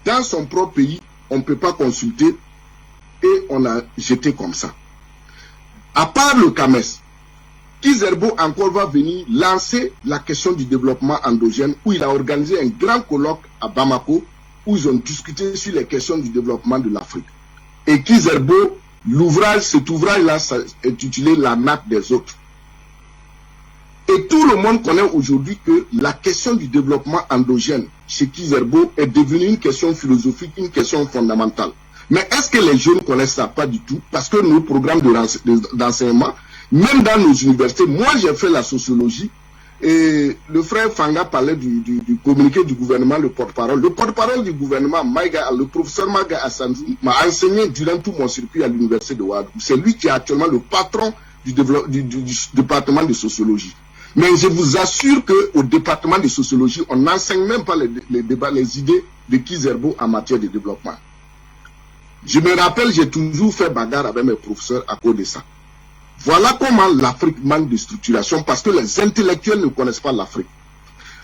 dans son propre pays, on ne peut pas consulter et on a jeté comme ça. À part le CAMES, Kizerbo encore va venir lancer la question du développement endogène où il a organisé un grand colloque à Bamako où ils ont discuté sur les questions du développement de l'Afrique. Et Kizerbo, cet ouvrage-là est intitulé La nappe des autres. Et tout le monde connaît aujourd'hui que la question du développement endogène chez Kizerbo est devenue une question philosophique, une question fondamentale. Mais est-ce que les jeunes connaissent ça? Pas du tout. Parce que nos programmes d'enseignement, même dans nos universités, moi j'ai fait la sociologie, et le frère Fanga parlait du communiqué du gouvernement, le porte-parole. Le porte-parole du gouvernement, le professeur Maïga Assanzi, m'a enseigné durant tout mon circuit à l'université de Ouagadougou. C'est lui qui est actuellement le patron du département de sociologie. Mais je vous assure qu'au département de sociologie, on n'enseigne même pas les idées de Kizerbo en matière de développement. Je me rappelle, j'ai toujours fait bagarre avec mes professeurs à cause de ça. Voilà comment l'Afrique manque de structuration, parce que les intellectuels ne connaissent pas l'Afrique.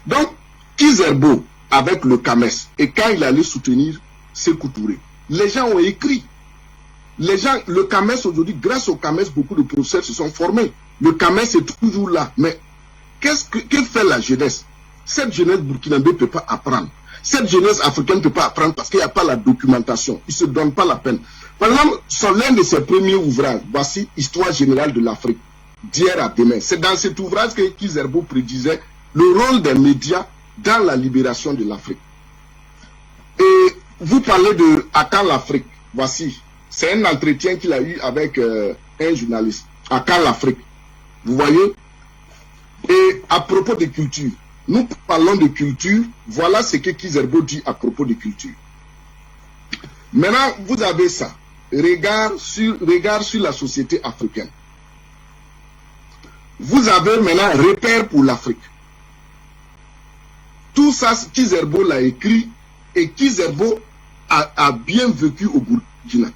Donc, Kizerbo, avec le CAMES, et quand il allait soutenir Sékou Touré, les gens ont écrit. Les gens, le CAMES aujourd'hui, grâce au CAMES, beaucoup de professeurs se sont formés. Le CAMES est toujours là. Mais que fait la jeunesse? Cette jeunesse burkinabé ne peut pas apprendre. Cette jeunesse africaine ne peut pas apprendre parce qu'il n'y a pas la documentation. Ils ne se donnent pas la peine. Par exemple, sur l'un de ses premiers ouvrages, voici Histoire générale de l'Afrique, d'hier à demain. C'est dans cet ouvrage que Kizerbo prédisait le rôle des médias dans la libération de l'Afrique. Et vous parlez de « À quand l'Afrique ?» Voici, c'est un entretien qu'il a eu avec un journaliste. « À quand l'Afrique ?» Vous voyez? Et à propos de culture, nous parlons de culture, voilà ce que Kizerbo dit à propos de culture. Maintenant, vous avez ça. Regard sur la société africaine. Vous avez maintenant repère pour l'Afrique. Tout ça, Kizerbo l'a écrit et Kizerbo a bien vécu au Burkina.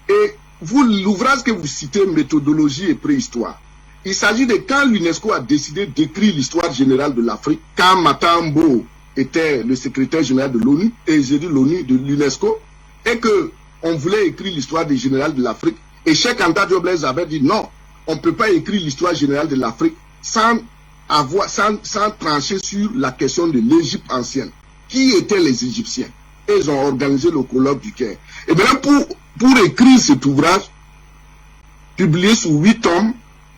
Et l'ouvrage que vous citez, Méthodologie et préhistoire, il s'agit de quand l'UNESCO a décidé d'écrire l'histoire générale de l'Afrique, quand Matambo était le secrétaire général de l'ONU, et j'ai dit l'ONU de l'UNESCO, et qu'on voulait écrire l'histoire générale de l'Afrique, et Cheikh Anta Diop Blaise avait dit non, on ne peut pas écrire l'histoire générale de l'Afrique sans trancher sur la question de l'Égypte ancienne. Qui étaient les Égyptiens? Et ils ont organisé le colloque du Caire. Et bien pour écrire cet ouvrage, publié sous 8 tomes,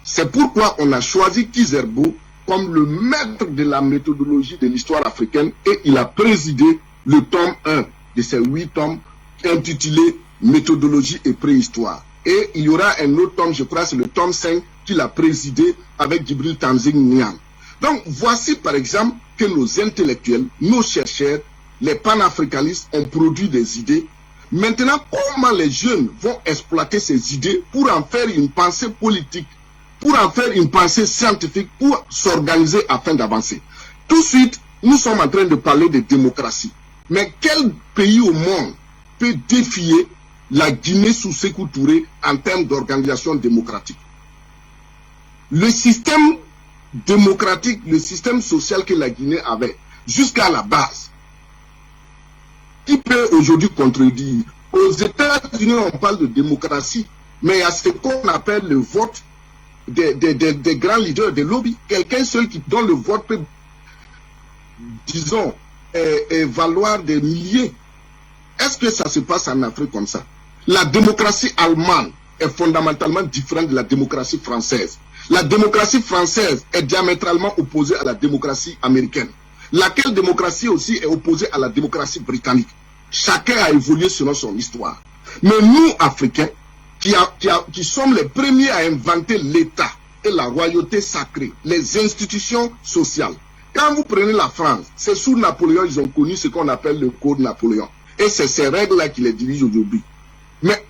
c'est pourquoi on a choisi Kizerbo comme le maître de la méthodologie de l'histoire africaine et il a présidé le tome 1 de ces 8 tomes intitulé Méthodologie et préhistoire. Et il y aura un autre tome, je crois, c'est le tome 5 qu'il a présidé avec Djibril Tanzing Niang. Donc voici par exemple que nos intellectuels, nos chercheurs, les panafricanistes ont produit des idées. Maintenant, comment les jeunes vont exploiter ces idées pour en faire une pensée politique, pour en faire une pensée scientifique, pour s'organiser afin d'avancer. Tout de suite, nous sommes en train de parler de démocratie. Mais quel pays au monde peut défier la Guinée sous Sékou Touré en termes d'organisation démocratique? Le système démocratique, le système social que la Guinée avait, jusqu'à la base, qui peut aujourd'hui contredire? Aux États-Unis, on parle de démocratie, mais il y a ce qu'on appelle le vote des grands leaders, des lobbies. Quelqu'un seul dont le vote peut, disons, valoir des milliers. Est-ce que ça se passe en Afrique comme ça? La démocratie allemande est fondamentalement différente de la démocratie française. La démocratie française est diamétralement opposée à la démocratie américaine. Laquelle démocratie aussi est opposée à la démocratie britannique. Chacun a évolué selon son histoire. Mais nous, Africains, qui sommes les premiers à inventer l'État et la royauté sacrée, les institutions sociales. Quand vous prenez la France, c'est sous Napoléon, ils ont connu ce qu'on appelle le Code Napoléon. Et c'est ces règles-là qui les dirigent aujourd'hui. Mais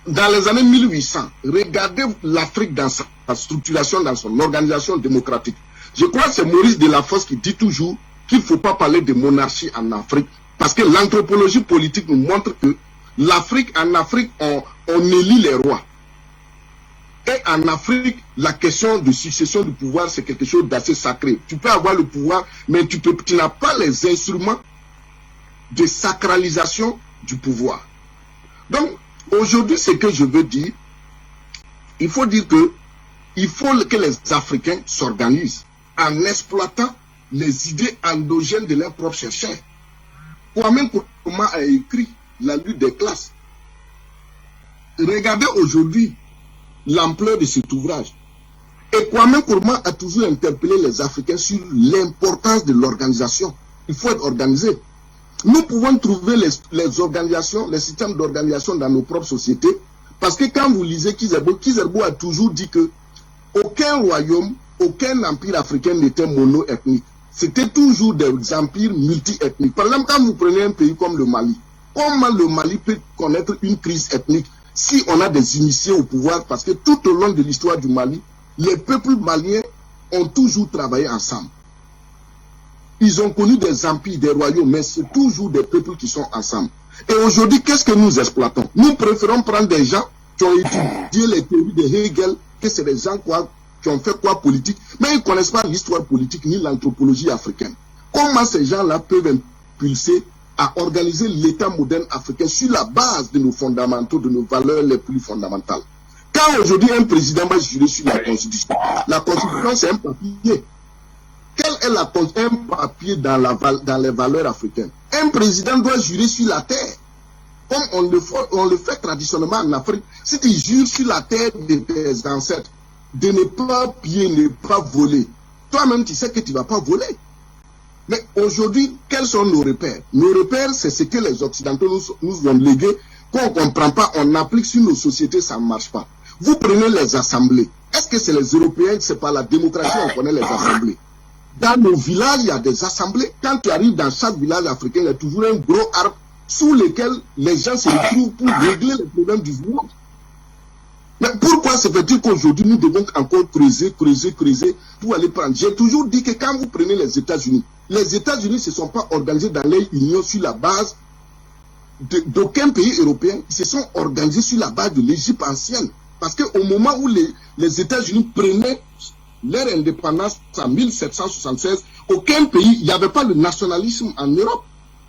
dans les années 1800, regardez l'Afrique dans sa structuration, dans son organisation démocratique. Je crois que c'est Maurice Delafosse qui dit toujours qu'il ne faut pas parler de monarchie en Afrique, parce que l'anthropologie politique nous montre que en Afrique, on élit les rois. Et en Afrique, la question de succession du pouvoir, c'est quelque chose d'assez sacré. Tu peux avoir le pouvoir, mais tu n'as pas les instruments de sacralisation du pouvoir. Donc, aujourd'hui, ce que je veux dire, il faut dire que il faut que les Africains s'organisent en exploitant les idées endogènes de leurs propres chercheurs. Kwame Nkrumah a écrit La lutte des classes. Regardez aujourd'hui l'ampleur de cet ouvrage. Et Kwame Nkrumah a toujours interpellé les Africains sur l'importance de l'organisation. Il faut être organisé. Nous pouvons trouver les organisations, les systèmes d'organisation dans nos propres sociétés, parce que quand vous lisez Kizerbo a toujours dit que aucun royaume, aucun empire africain n'était mono-ethnique. C'était toujours des empires multi-ethniques. Par exemple, quand vous prenez un pays comme le Mali, comment le Mali peut connaître une crise ethnique si on a des initiés au pouvoir? Parce que tout au long de l'histoire du Mali, les peuples maliens ont toujours travaillé ensemble. Ils ont connu des empires, des royaumes, mais c'est toujours des peuples qui sont ensemble. Et aujourd'hui, qu'est-ce que nous exploitons? Nous préférons prendre des gens qui ont étudié les théories de Hegel, que c'est des gens qui ont fait quoi politique, mais ils ne connaissent pas l'histoire politique ni l'anthropologie africaine. Comment ces gens-là peuvent impulser à organiser l'État moderne africain sur la base de nos fondamentaux, de nos valeurs les plus fondamentales? Quand aujourd'hui un président va jurer sur la Constitution c'est un papier. Quel est un papier dans les valeurs africaines? Un président doit jurer sur la terre. Comme on le fait traditionnellement en Afrique. Si tu jures sur la terre de tes ancêtres, de ne pas piller, ne pas voler, toi-même tu sais que tu ne vas pas voler. Mais aujourd'hui, quels sont nos repères? Nos repères, c'est ce que les Occidentaux nous ont légué, qu'on ne comprend pas, on applique sur nos sociétés, ça ne marche pas. Vous prenez les assemblées. Est-ce que c'est les Européens, c'est par la démocratie, on connaît les assemblées? Dans nos villages, il y a des assemblées. Quand tu arrives dans chaque village africain, il y a toujours un gros arbre sous lequel les gens se retrouvent pour régler les problèmes du village. Mais pourquoi se fait-il qu'aujourd'hui, nous devons encore creuser pour aller prendre? J'ai toujours dit que quand vous prenez les États-Unis ne se sont pas organisés dans leur union sur la base d'aucun pays européen. Ils se sont organisés sur la base de l'Égypte ancienne. Parce qu'au moment où les États-Unis prenaient leur indépendance en 1776, aucun pays, il n'y avait pas le nationalisme en Europe.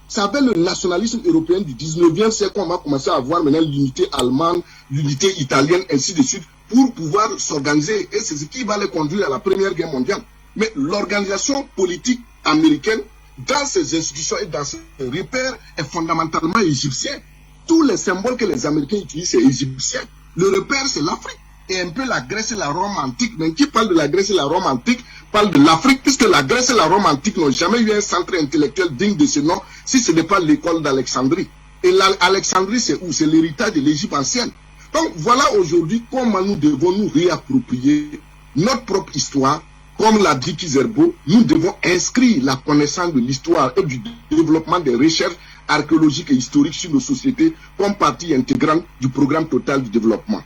C'est avec le nationalisme européen du 19e siècle qu'on va commencer à avoir maintenant l'unité allemande, l'unité italienne, ainsi de suite, pour pouvoir s'organiser. Et c'est ce qui va les conduire à la Première Guerre mondiale. Mais l'organisation politique américaine, dans ses institutions et dans ses repères, est fondamentalement égyptien. Tous les symboles que les Américains utilisent, c'est égyptien. Le repère, c'est l'Afrique. Et un peu la Grèce et la Rome antique. Mais qui parle de la Grèce et la Rome antique parle de l'Afrique, puisque la Grèce et la Rome antique n'ont jamais eu un centre intellectuel digne de ce nom, si ce n'est pas l'école d'Alexandrie. Et l'Alexandrie, c'est où? C'est l'héritage de l'Égypte ancienne. Donc voilà aujourd'hui comment nous devons nous réapproprier notre propre histoire. Comme l'a dit Kizerbo, nous devons inscrire la connaissance de l'histoire et du développement des recherches archéologiques et historiques sur nos sociétés comme partie intégrante du programme total du développement.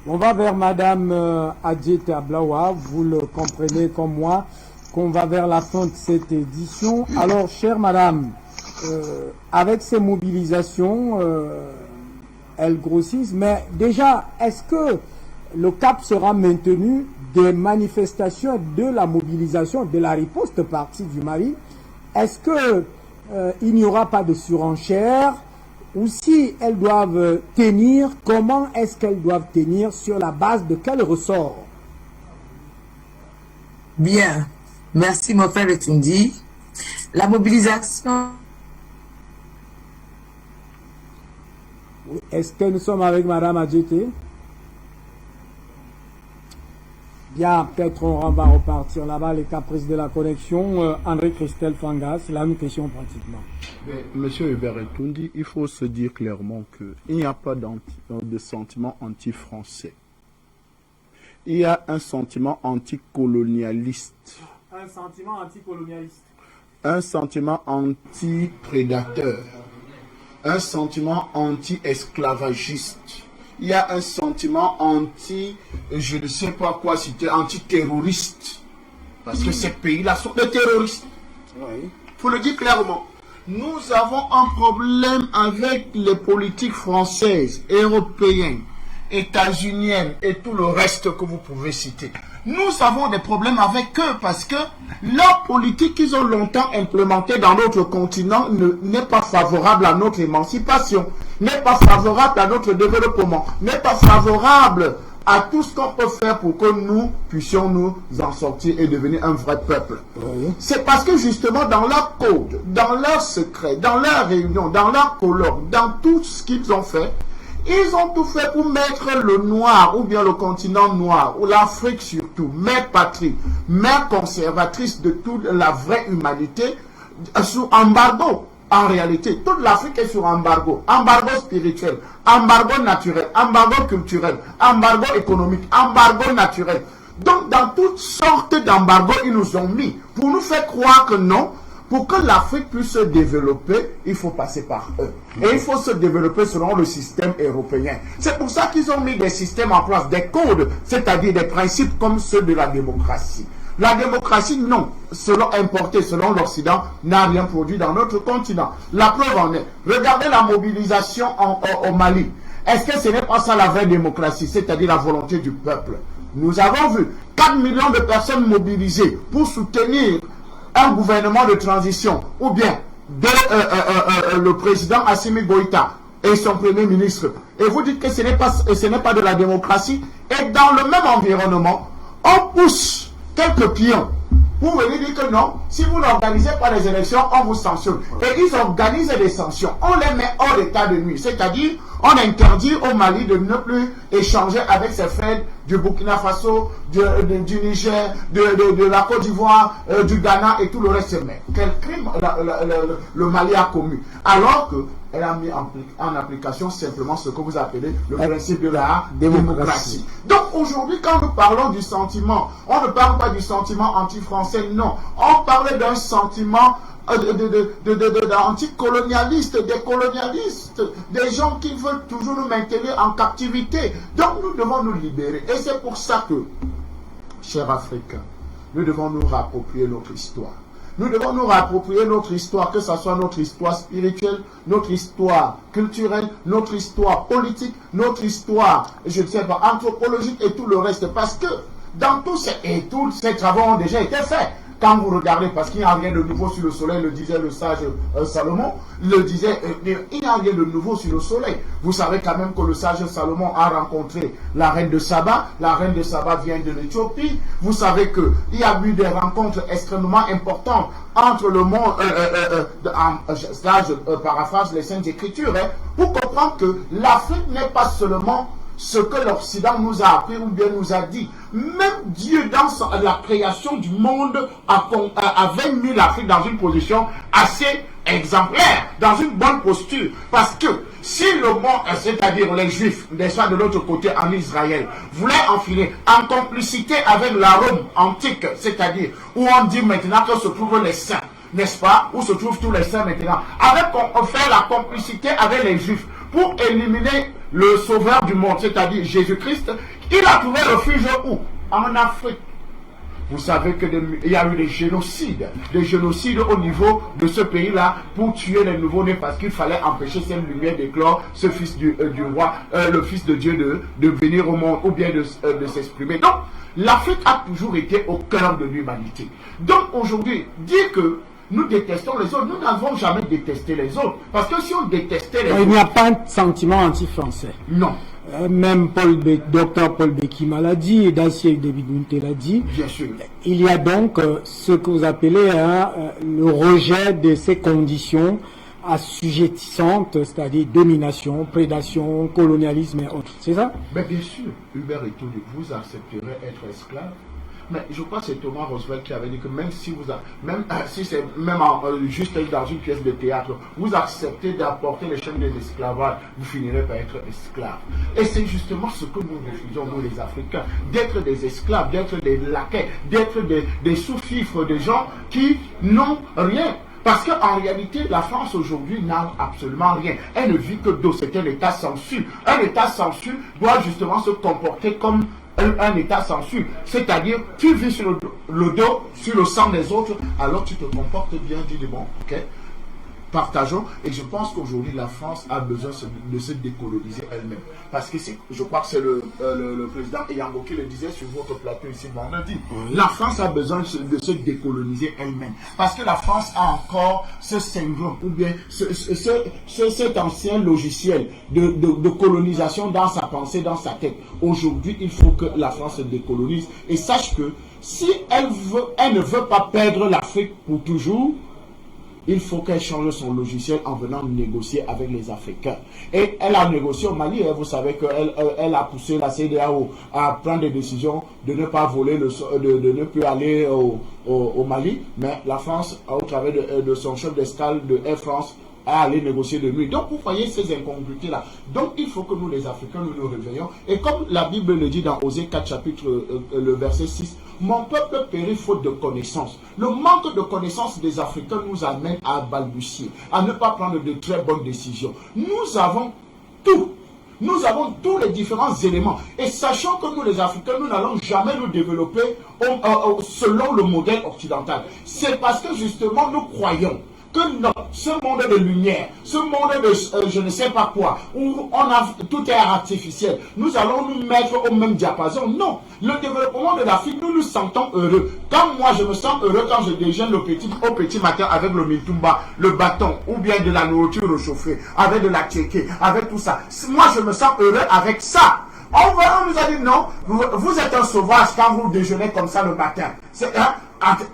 On va vers Madame Adjete Ablaoua, vous le comprenez comme moi, qu'on va vers la fin de cette édition. Alors, chère Madame, avec ces mobilisations, elles grossissent, mais déjà, est-ce que le cap sera maintenu des manifestations de la mobilisation, de la riposte partie du Mali? Est-ce que il n'y aura pas de surenchère? Ou si elles doivent tenir, comment est-ce qu'elles doivent tenir? Sur la base de quel ressort? Bien, merci mon frère Etundi. La mobilisation... Est-ce que nous sommes avec Madame Adjete? Bien, peut-être on va repartir là-bas, les caprices de la connexion. André-Christelle Fanga, c'est la même question pratiquement. Mais, Monsieur Hubert Etundi, il faut se dire clairement qu'il n'y a pas de sentiment anti-français. Il y a un sentiment anticolonialiste. Un sentiment anticolonialiste. Un sentiment anti-prédateur. Un sentiment anti-esclavagiste. Il y a un sentiment je ne sais pas quoi citer, anti-terroriste. Parce que ces pays-là sont des terroristes. Il faut le dire clairement. Nous avons un problème avec les politiques françaises, européennes, états-uniennes et tout le reste que vous pouvez citer. Nous avons des problèmes avec eux parce que leur politique qu'ils ont longtemps implémentée dans notre continent n'est pas favorable à notre émancipation, n'est pas favorable à notre développement, n'est pas favorable à tout ce qu'on peut faire pour que nous puissions nous en sortir et devenir un vrai peuple. C'est parce que justement dans leur code, dans leurs secrets, dans leurs réunions, dans leurs colloques, dans tout ce qu'ils ont fait, ils ont tout fait pour mettre le noir, ou bien le continent noir, ou l'Afrique surtout, mère patrie, mère conservatrice de toute la vraie humanité, sous embargo. En réalité, toute l'Afrique est sur embargo. Embargo spirituel, embargo naturel, embargo culturel, embargo économique, embargo naturel. Donc, dans toutes sortes d'embargos, ils nous ont mis pour nous faire croire que non. Pour que l'Afrique puisse se développer, il faut passer par eux. Et il faut se développer selon le système européen. C'est pour ça qu'ils ont mis des systèmes en place, des codes, c'est-à-dire des principes comme ceux de la démocratie. La démocratie, non, importée selon l'Occident, n'a rien produit dans notre continent. La preuve en est. Regardez la mobilisation au Mali. Est-ce que ce n'est pas ça la vraie démocratie, c'est-à-dire la volonté du peuple? Nous avons vu 4 millions de personnes mobilisées pour soutenir un gouvernement de transition, ou bien le président Assimi Goïta et son premier ministre. Et vous dites que ce n'est pas de la démocratie. Et dans le même environnement, on pousse quelques pions pour venir dire que non, si vous n'organisez pas les élections, on vous sanctionne. Et ils organisent des sanctions. On les met hors d'état de nuit. C'est-à-dire, on interdit au Mali de ne plus échanger avec ses frères du Burkina Faso, du Niger, de la Côte d'Ivoire, du Ghana et tout le reste. Mais quel crime le Mali a commis? Alors qu'elle a mis en application simplement ce que vous appelez le principe de la démocratie. Donc aujourd'hui, quand nous parlons du sentiment, on ne parle pas du sentiment anti-français, non. On parle d'un sentiment anticolonialistes, des colonialistes, des gens qui veulent toujours nous maintenir en captivité. Donc nous devons nous libérer. Et c'est pour ça que, chers Africains, nous devons nous rapproprier notre histoire. Nous devons nous rapproprier notre histoire, que ce soit notre histoire spirituelle, notre histoire culturelle, notre histoire politique, notre histoire, je ne sais pas, anthropologique et tout le reste. Parce que dans tous ces travaux ont déjà été faits. Quand vous regardez, parce qu'il n'y a rien de nouveau sur le soleil, le disait le sage Salomon, il n'y a rien de nouveau sur le soleil. Vous savez quand même que le sage Salomon a rencontré la reine de Saba. La reine de Saba vient de l'Éthiopie. Vous savez qu'il y a eu des rencontres extrêmement importantes entre le monde, là je paraphrase les Saintes Écritures, pour comprendre que l'Afrique n'est pas seulement ce que l'Occident nous a appris ou bien nous a dit. Même Dieu, dans la création du monde, avait mis l'Afrique dans une position assez exemplaire, dans une bonne posture. Parce que si le monde, c'est-à-dire les Juifs, de l'autre côté en Israël, voulaient enfiler en complicité avec la Rome antique, c'est-à-dire où on dit maintenant que se trouvent les saints, n'est-ce pas, où se trouvent tous les saints maintenant, on fait la complicité avec les Juifs pour éliminer le sauveur du monde, c'est-à-dire Jésus-Christ. Il a trouvé refuge où? En Afrique. Vous savez qu'il y a eu des génocides au niveau de ce pays-là pour tuer les nouveaux-nés parce qu'il fallait empêcher cette lumière d'éclore, ce fils du roi, le fils de Dieu de venir au monde ou bien de s'exprimer. Donc, l'Afrique a toujours été au cœur de l'humanité. Donc, aujourd'hui, dire que nous détestons les autres, nous n'avons jamais détesté les autres. Parce que si on détestait les autres... Il n'y a pas un sentiment anti-français. Non. Même Dr Paul Bekima l'a dit, et Dacier David Bunte l'a dit. Bien sûr. Il y a donc ce que vous appelez le rejet de ces conditions assujettissantes, c'est-à-dire domination, prédation, colonialisme et autres. C'est ça? Mais bien sûr, Hubert et tout, vous accepterez être esclave. Mais je crois que c'est Thomas Roosevelt qui avait dit que même si c'est juste dans une pièce de théâtre, vous acceptez d'apporter les chaînes de l'esclavage, vous finirez par être esclave. Et c'est justement ce que nous refusons, nous les Africains, d'être des esclaves, d'être des laquais, d'être des sous-fifres, des gens qui n'ont rien. Parce qu'en réalité, la France aujourd'hui n'a absolument rien. Elle ne vit que d'eau, c'est un État censure. Un État censure doit justement se comporter comme un État censure, c'est-à-dire tu vis sur le dos, sur le sang des autres, alors tu te comportes bien, dis bon, ok, partageons. Et je pense qu'aujourd'hui la France a besoin de se décoloniser elle-même, parce que je crois que c'est le président Yango qui le disait sur votre plateau ici vendredi. La France a besoin de se décoloniser elle-même, parce que la France a encore ce syndrome ou bien cet ancien logiciel de colonisation dans sa pensée, dans sa tête. Aujourd'hui, il faut que la France se décolonise et sache que si elle ne veut pas perdre l'Afrique pour toujours, il faut qu'elle change son logiciel en venant négocier avec les Africains. Et elle a négocié au Mali, vous savez qu'elle a poussé la CEDEAO à prendre des décisions de ne pas voler, de ne plus aller au Mali, mais la France, au travers de son chef d'escale de Air France, à aller négocier de nuit. Donc vous voyez ces incongruités-là. Donc il faut que nous les Africains, nous réveillons. Et comme la Bible le dit dans Osée 4 chapitre, le verset 6, mon peuple périt faute de connaissances. Le manque de connaissances des Africains nous amène à balbutier, à ne pas prendre de très bonnes décisions. Nous avons tout. Nous avons tous les différents éléments. Et sachant que nous les Africains, nous n'allons jamais nous développer selon le modèle occidental. C'est parce que justement nous croyons que non, ce monde de lumière, ce monde de je ne sais pas quoi, où tout est artificiel, nous allons nous mettre au même diapason. Non, le développement de l'Afrique, nous nous sentons heureux. Quand moi je me sens heureux quand je déjeune au petit matin avec le mitumba, le bâton, ou bien de la nourriture réchauffée, avec de la tchéké, avec tout ça. Moi je me sens heureux avec ça. On nous a dit non, vous êtes un sauvage quand vous déjeunez comme ça le matin.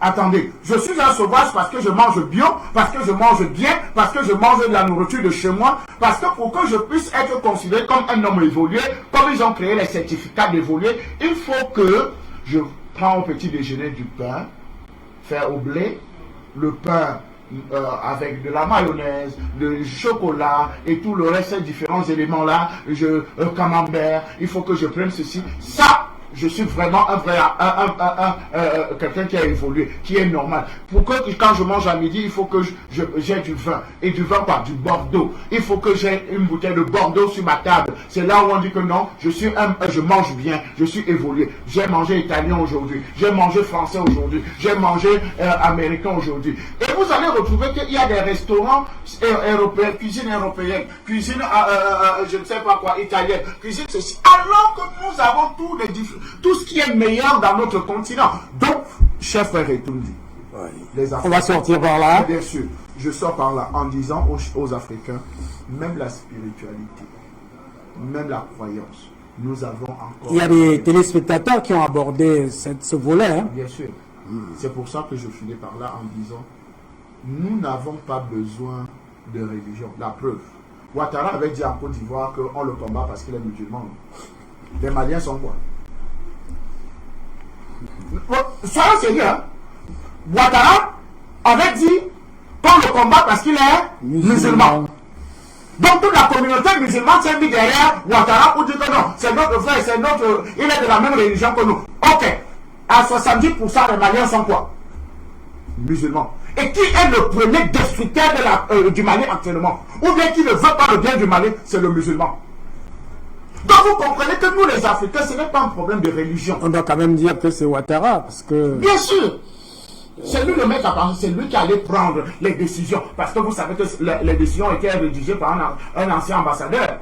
Attendez, je suis un sauvage parce que je mange bio, parce que je mange bien, parce que je mange de la nourriture de chez moi, parce que pour que je puisse être considéré comme un homme évolué, comme ils ont créé les certificats d'évolué, il faut que je prends au petit déjeuner du pain, fait au blé, le pain avec de la mayonnaise, du chocolat et tout le reste, ces différents éléments là, camembert, il faut que je prenne ceci, ça. Je suis vraiment un vrai, quelqu'un qui a évolué, qui est normal. Pourquoi quand je mange à midi, il faut que j'ai du vin. Et du vin, pas du Bordeaux. Il faut que j'ai une bouteille de Bordeaux sur ma table. C'est là où on dit que non, je mange bien, je suis évolué. J'ai mangé italien aujourd'hui, j'ai mangé français aujourd'hui, j'ai mangé américain aujourd'hui. Et vous allez retrouver qu'il y a des restaurants européens, cuisine européenne, cuisine, je ne sais pas quoi, italienne, cuisine ceci. Alors que nous avons tout ce qui est meilleur dans notre continent. Donc, cher frère Etundi, on va sortir par là. Bien sûr, je sors par là en disant aux Africains, même la spiritualité, même la croyance, nous avons encore... Il y a des téléspectateurs qui ont abordé ce volet. Hein. Bien sûr. C'est pour ça que je finis par là en disant, nous n'avons pas besoin de religion. La preuve. Ouattara avait dit en Côte d'Ivoire qu'on le combat parce qu'il est musulman. Les Maliens sont quoi? Soyons sérieux, hein? Ouattara avait dit qu'on le combat parce qu'il est musulman. Donc toute la communauté musulmane s'est mis derrière Ouattara pour dire que non, c'est notre frère, il est de la même religion que nous. Ok, à 70% les Maliens sont quoi? Musulmans. Et qui est le premier destructeur du Mali actuellement? Ou bien qui ne veut pas le bien du Mali, c'est le musulman. Donc vous comprenez que nous les Africains, ce n'est pas un problème de religion. On doit quand même dire que c'est Ouattara, parce que... Bien sûr. C'est lui le mec à part, c'est lui qui allait prendre les décisions. Parce que vous savez que les décisions étaient rédigées par un ancien ambassadeur,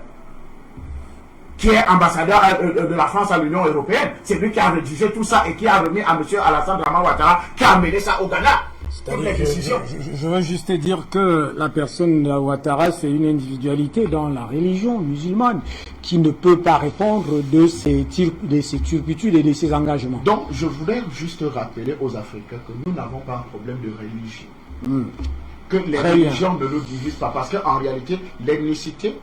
qui est ambassadeur de la France à l'Union européenne. C'est lui qui a rédigé tout ça et qui a remis à M. Alassane Dramane Ouattara, qui a amené ça au Ghana. Je veux juste dire que la personne de Ouattara, c'est une individualité dans la religion musulmane qui ne peut pas répondre de ses turpitudes et de ses engagements. Donc, je voulais juste rappeler aux Africains que nous n'avons pas un problème de religion. Que les religions ne nous divisent pas. Parce qu'en réalité, l'ethnicité,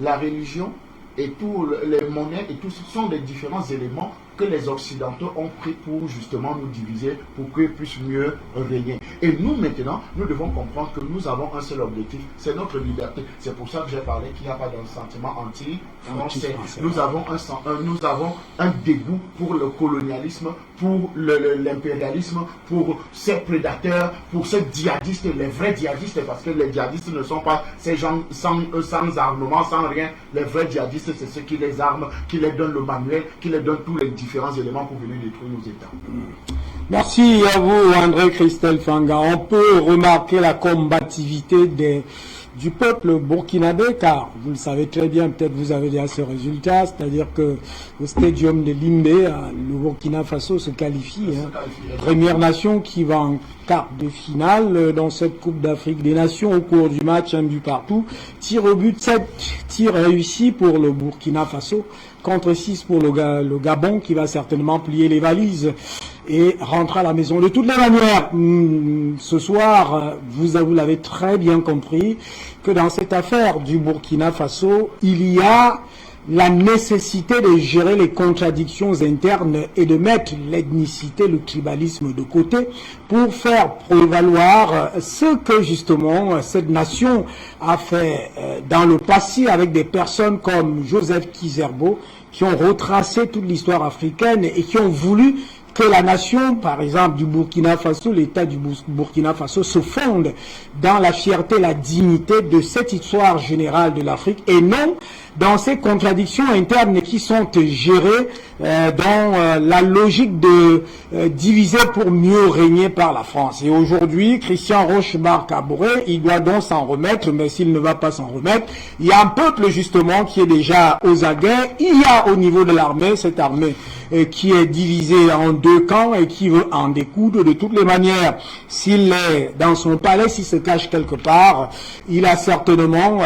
la religion et tous les monnaies et tout ce sont des différents éléments que les Occidentaux ont pris pour justement nous diviser, pour qu'ils puissent mieux régner. Et nous maintenant, nous devons comprendre que nous avons un seul objectif, c'est notre liberté. C'est pour ça que j'ai parlé qu'il n'y a pas d'un sentiment anti-français. Nous avons un dégoût pour le colonialisme, pour l'impérialisme, pour ces prédateurs, pour ces djihadistes, les vrais djihadistes, parce que les djihadistes ne sont pas ces gens sans armement, sans rien. Les vrais djihadistes, c'est ceux qui les arment, qui les donnent le manuel, qui les donnent tous les différents éléments pour venir détruire nos États. Merci à vous, André Christelle Fanga. On peut remarquer la combativité du peuple burkinabé, car vous le savez très bien, peut-être vous avez déjà ce résultat, c'est-à-dire que au stadium de Limbe, le Burkina Faso se qualifie. Première nation qui va en quart de finale dans cette Coupe d'Afrique des Nations au cours du match, un but partout. Tir au but, 7 tirs réussis pour le Burkina Faso, contre 6 pour le Gabon qui va certainement plier les valises et rentrer à la maison. De toutes les manières, ce soir, vous l'avez très bien compris que dans cette affaire du Burkina Faso, il y a la nécessité de gérer les contradictions internes et de mettre l'ethnicité, le tribalisme de côté pour faire prévaloir ce que justement cette nation a fait dans le passé avec des personnes comme Joseph Kizerbo qui ont retracé toute l'histoire africaine et qui ont voulu que la nation, par exemple, du Burkina Faso, l'État du Burkina Faso se fonde dans la fierté, la dignité de cette histoire générale de l'Afrique et non dans ces contradictions internes qui sont gérées dans la logique de diviser pour mieux régner par la France. Et aujourd'hui, Christian Rochemar-Kaboré, il doit donc s'en remettre, mais s'il ne va pas s'en remettre, il y a un peuple justement qui est déjà aux aguets. Il y a au niveau de l'armée, cette armée qui est divisée en deux camps et qui veut en découdre de toutes les manières. S'il est dans son palais, s'il se cache quelque part, il a certainement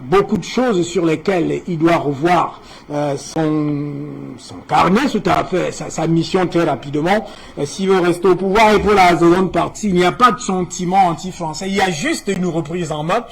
beaucoup de choses sur lesquelles il doit revoir son carnet, tout à fait, sa mission très rapidement. S'il veut rester au pouvoir, et pour la seconde partie, il n'y a pas de sentiment anti-français. Il y a juste une reprise en main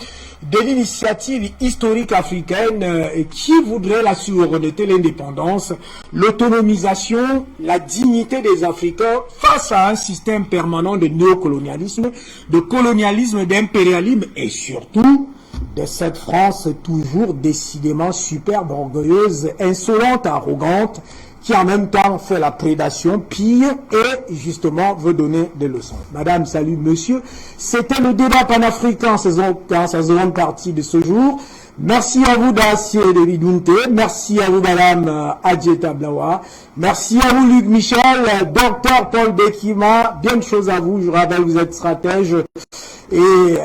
de l'initiative historique africaine qui voudrait la souveraineté, l'indépendance, l'autonomisation, la dignité des Africains face à un système permanent de néocolonialisme, de colonialisme, d'impérialisme et surtout de cette France toujours décidément superbe, orgueilleuse, insolente, arrogante, qui en même temps fait la prédation pire et justement veut donner des leçons. Madame, salut monsieur. C'était le débat panafricain dans sa seconde partie de ce jour. Merci à vous Dacier de Bidunte, merci à vous Madame Adjeta Blawa, merci à vous Luc Michel, Docteur Paul Dekima, bien de choses à vous, je rappelle que vous êtes stratège et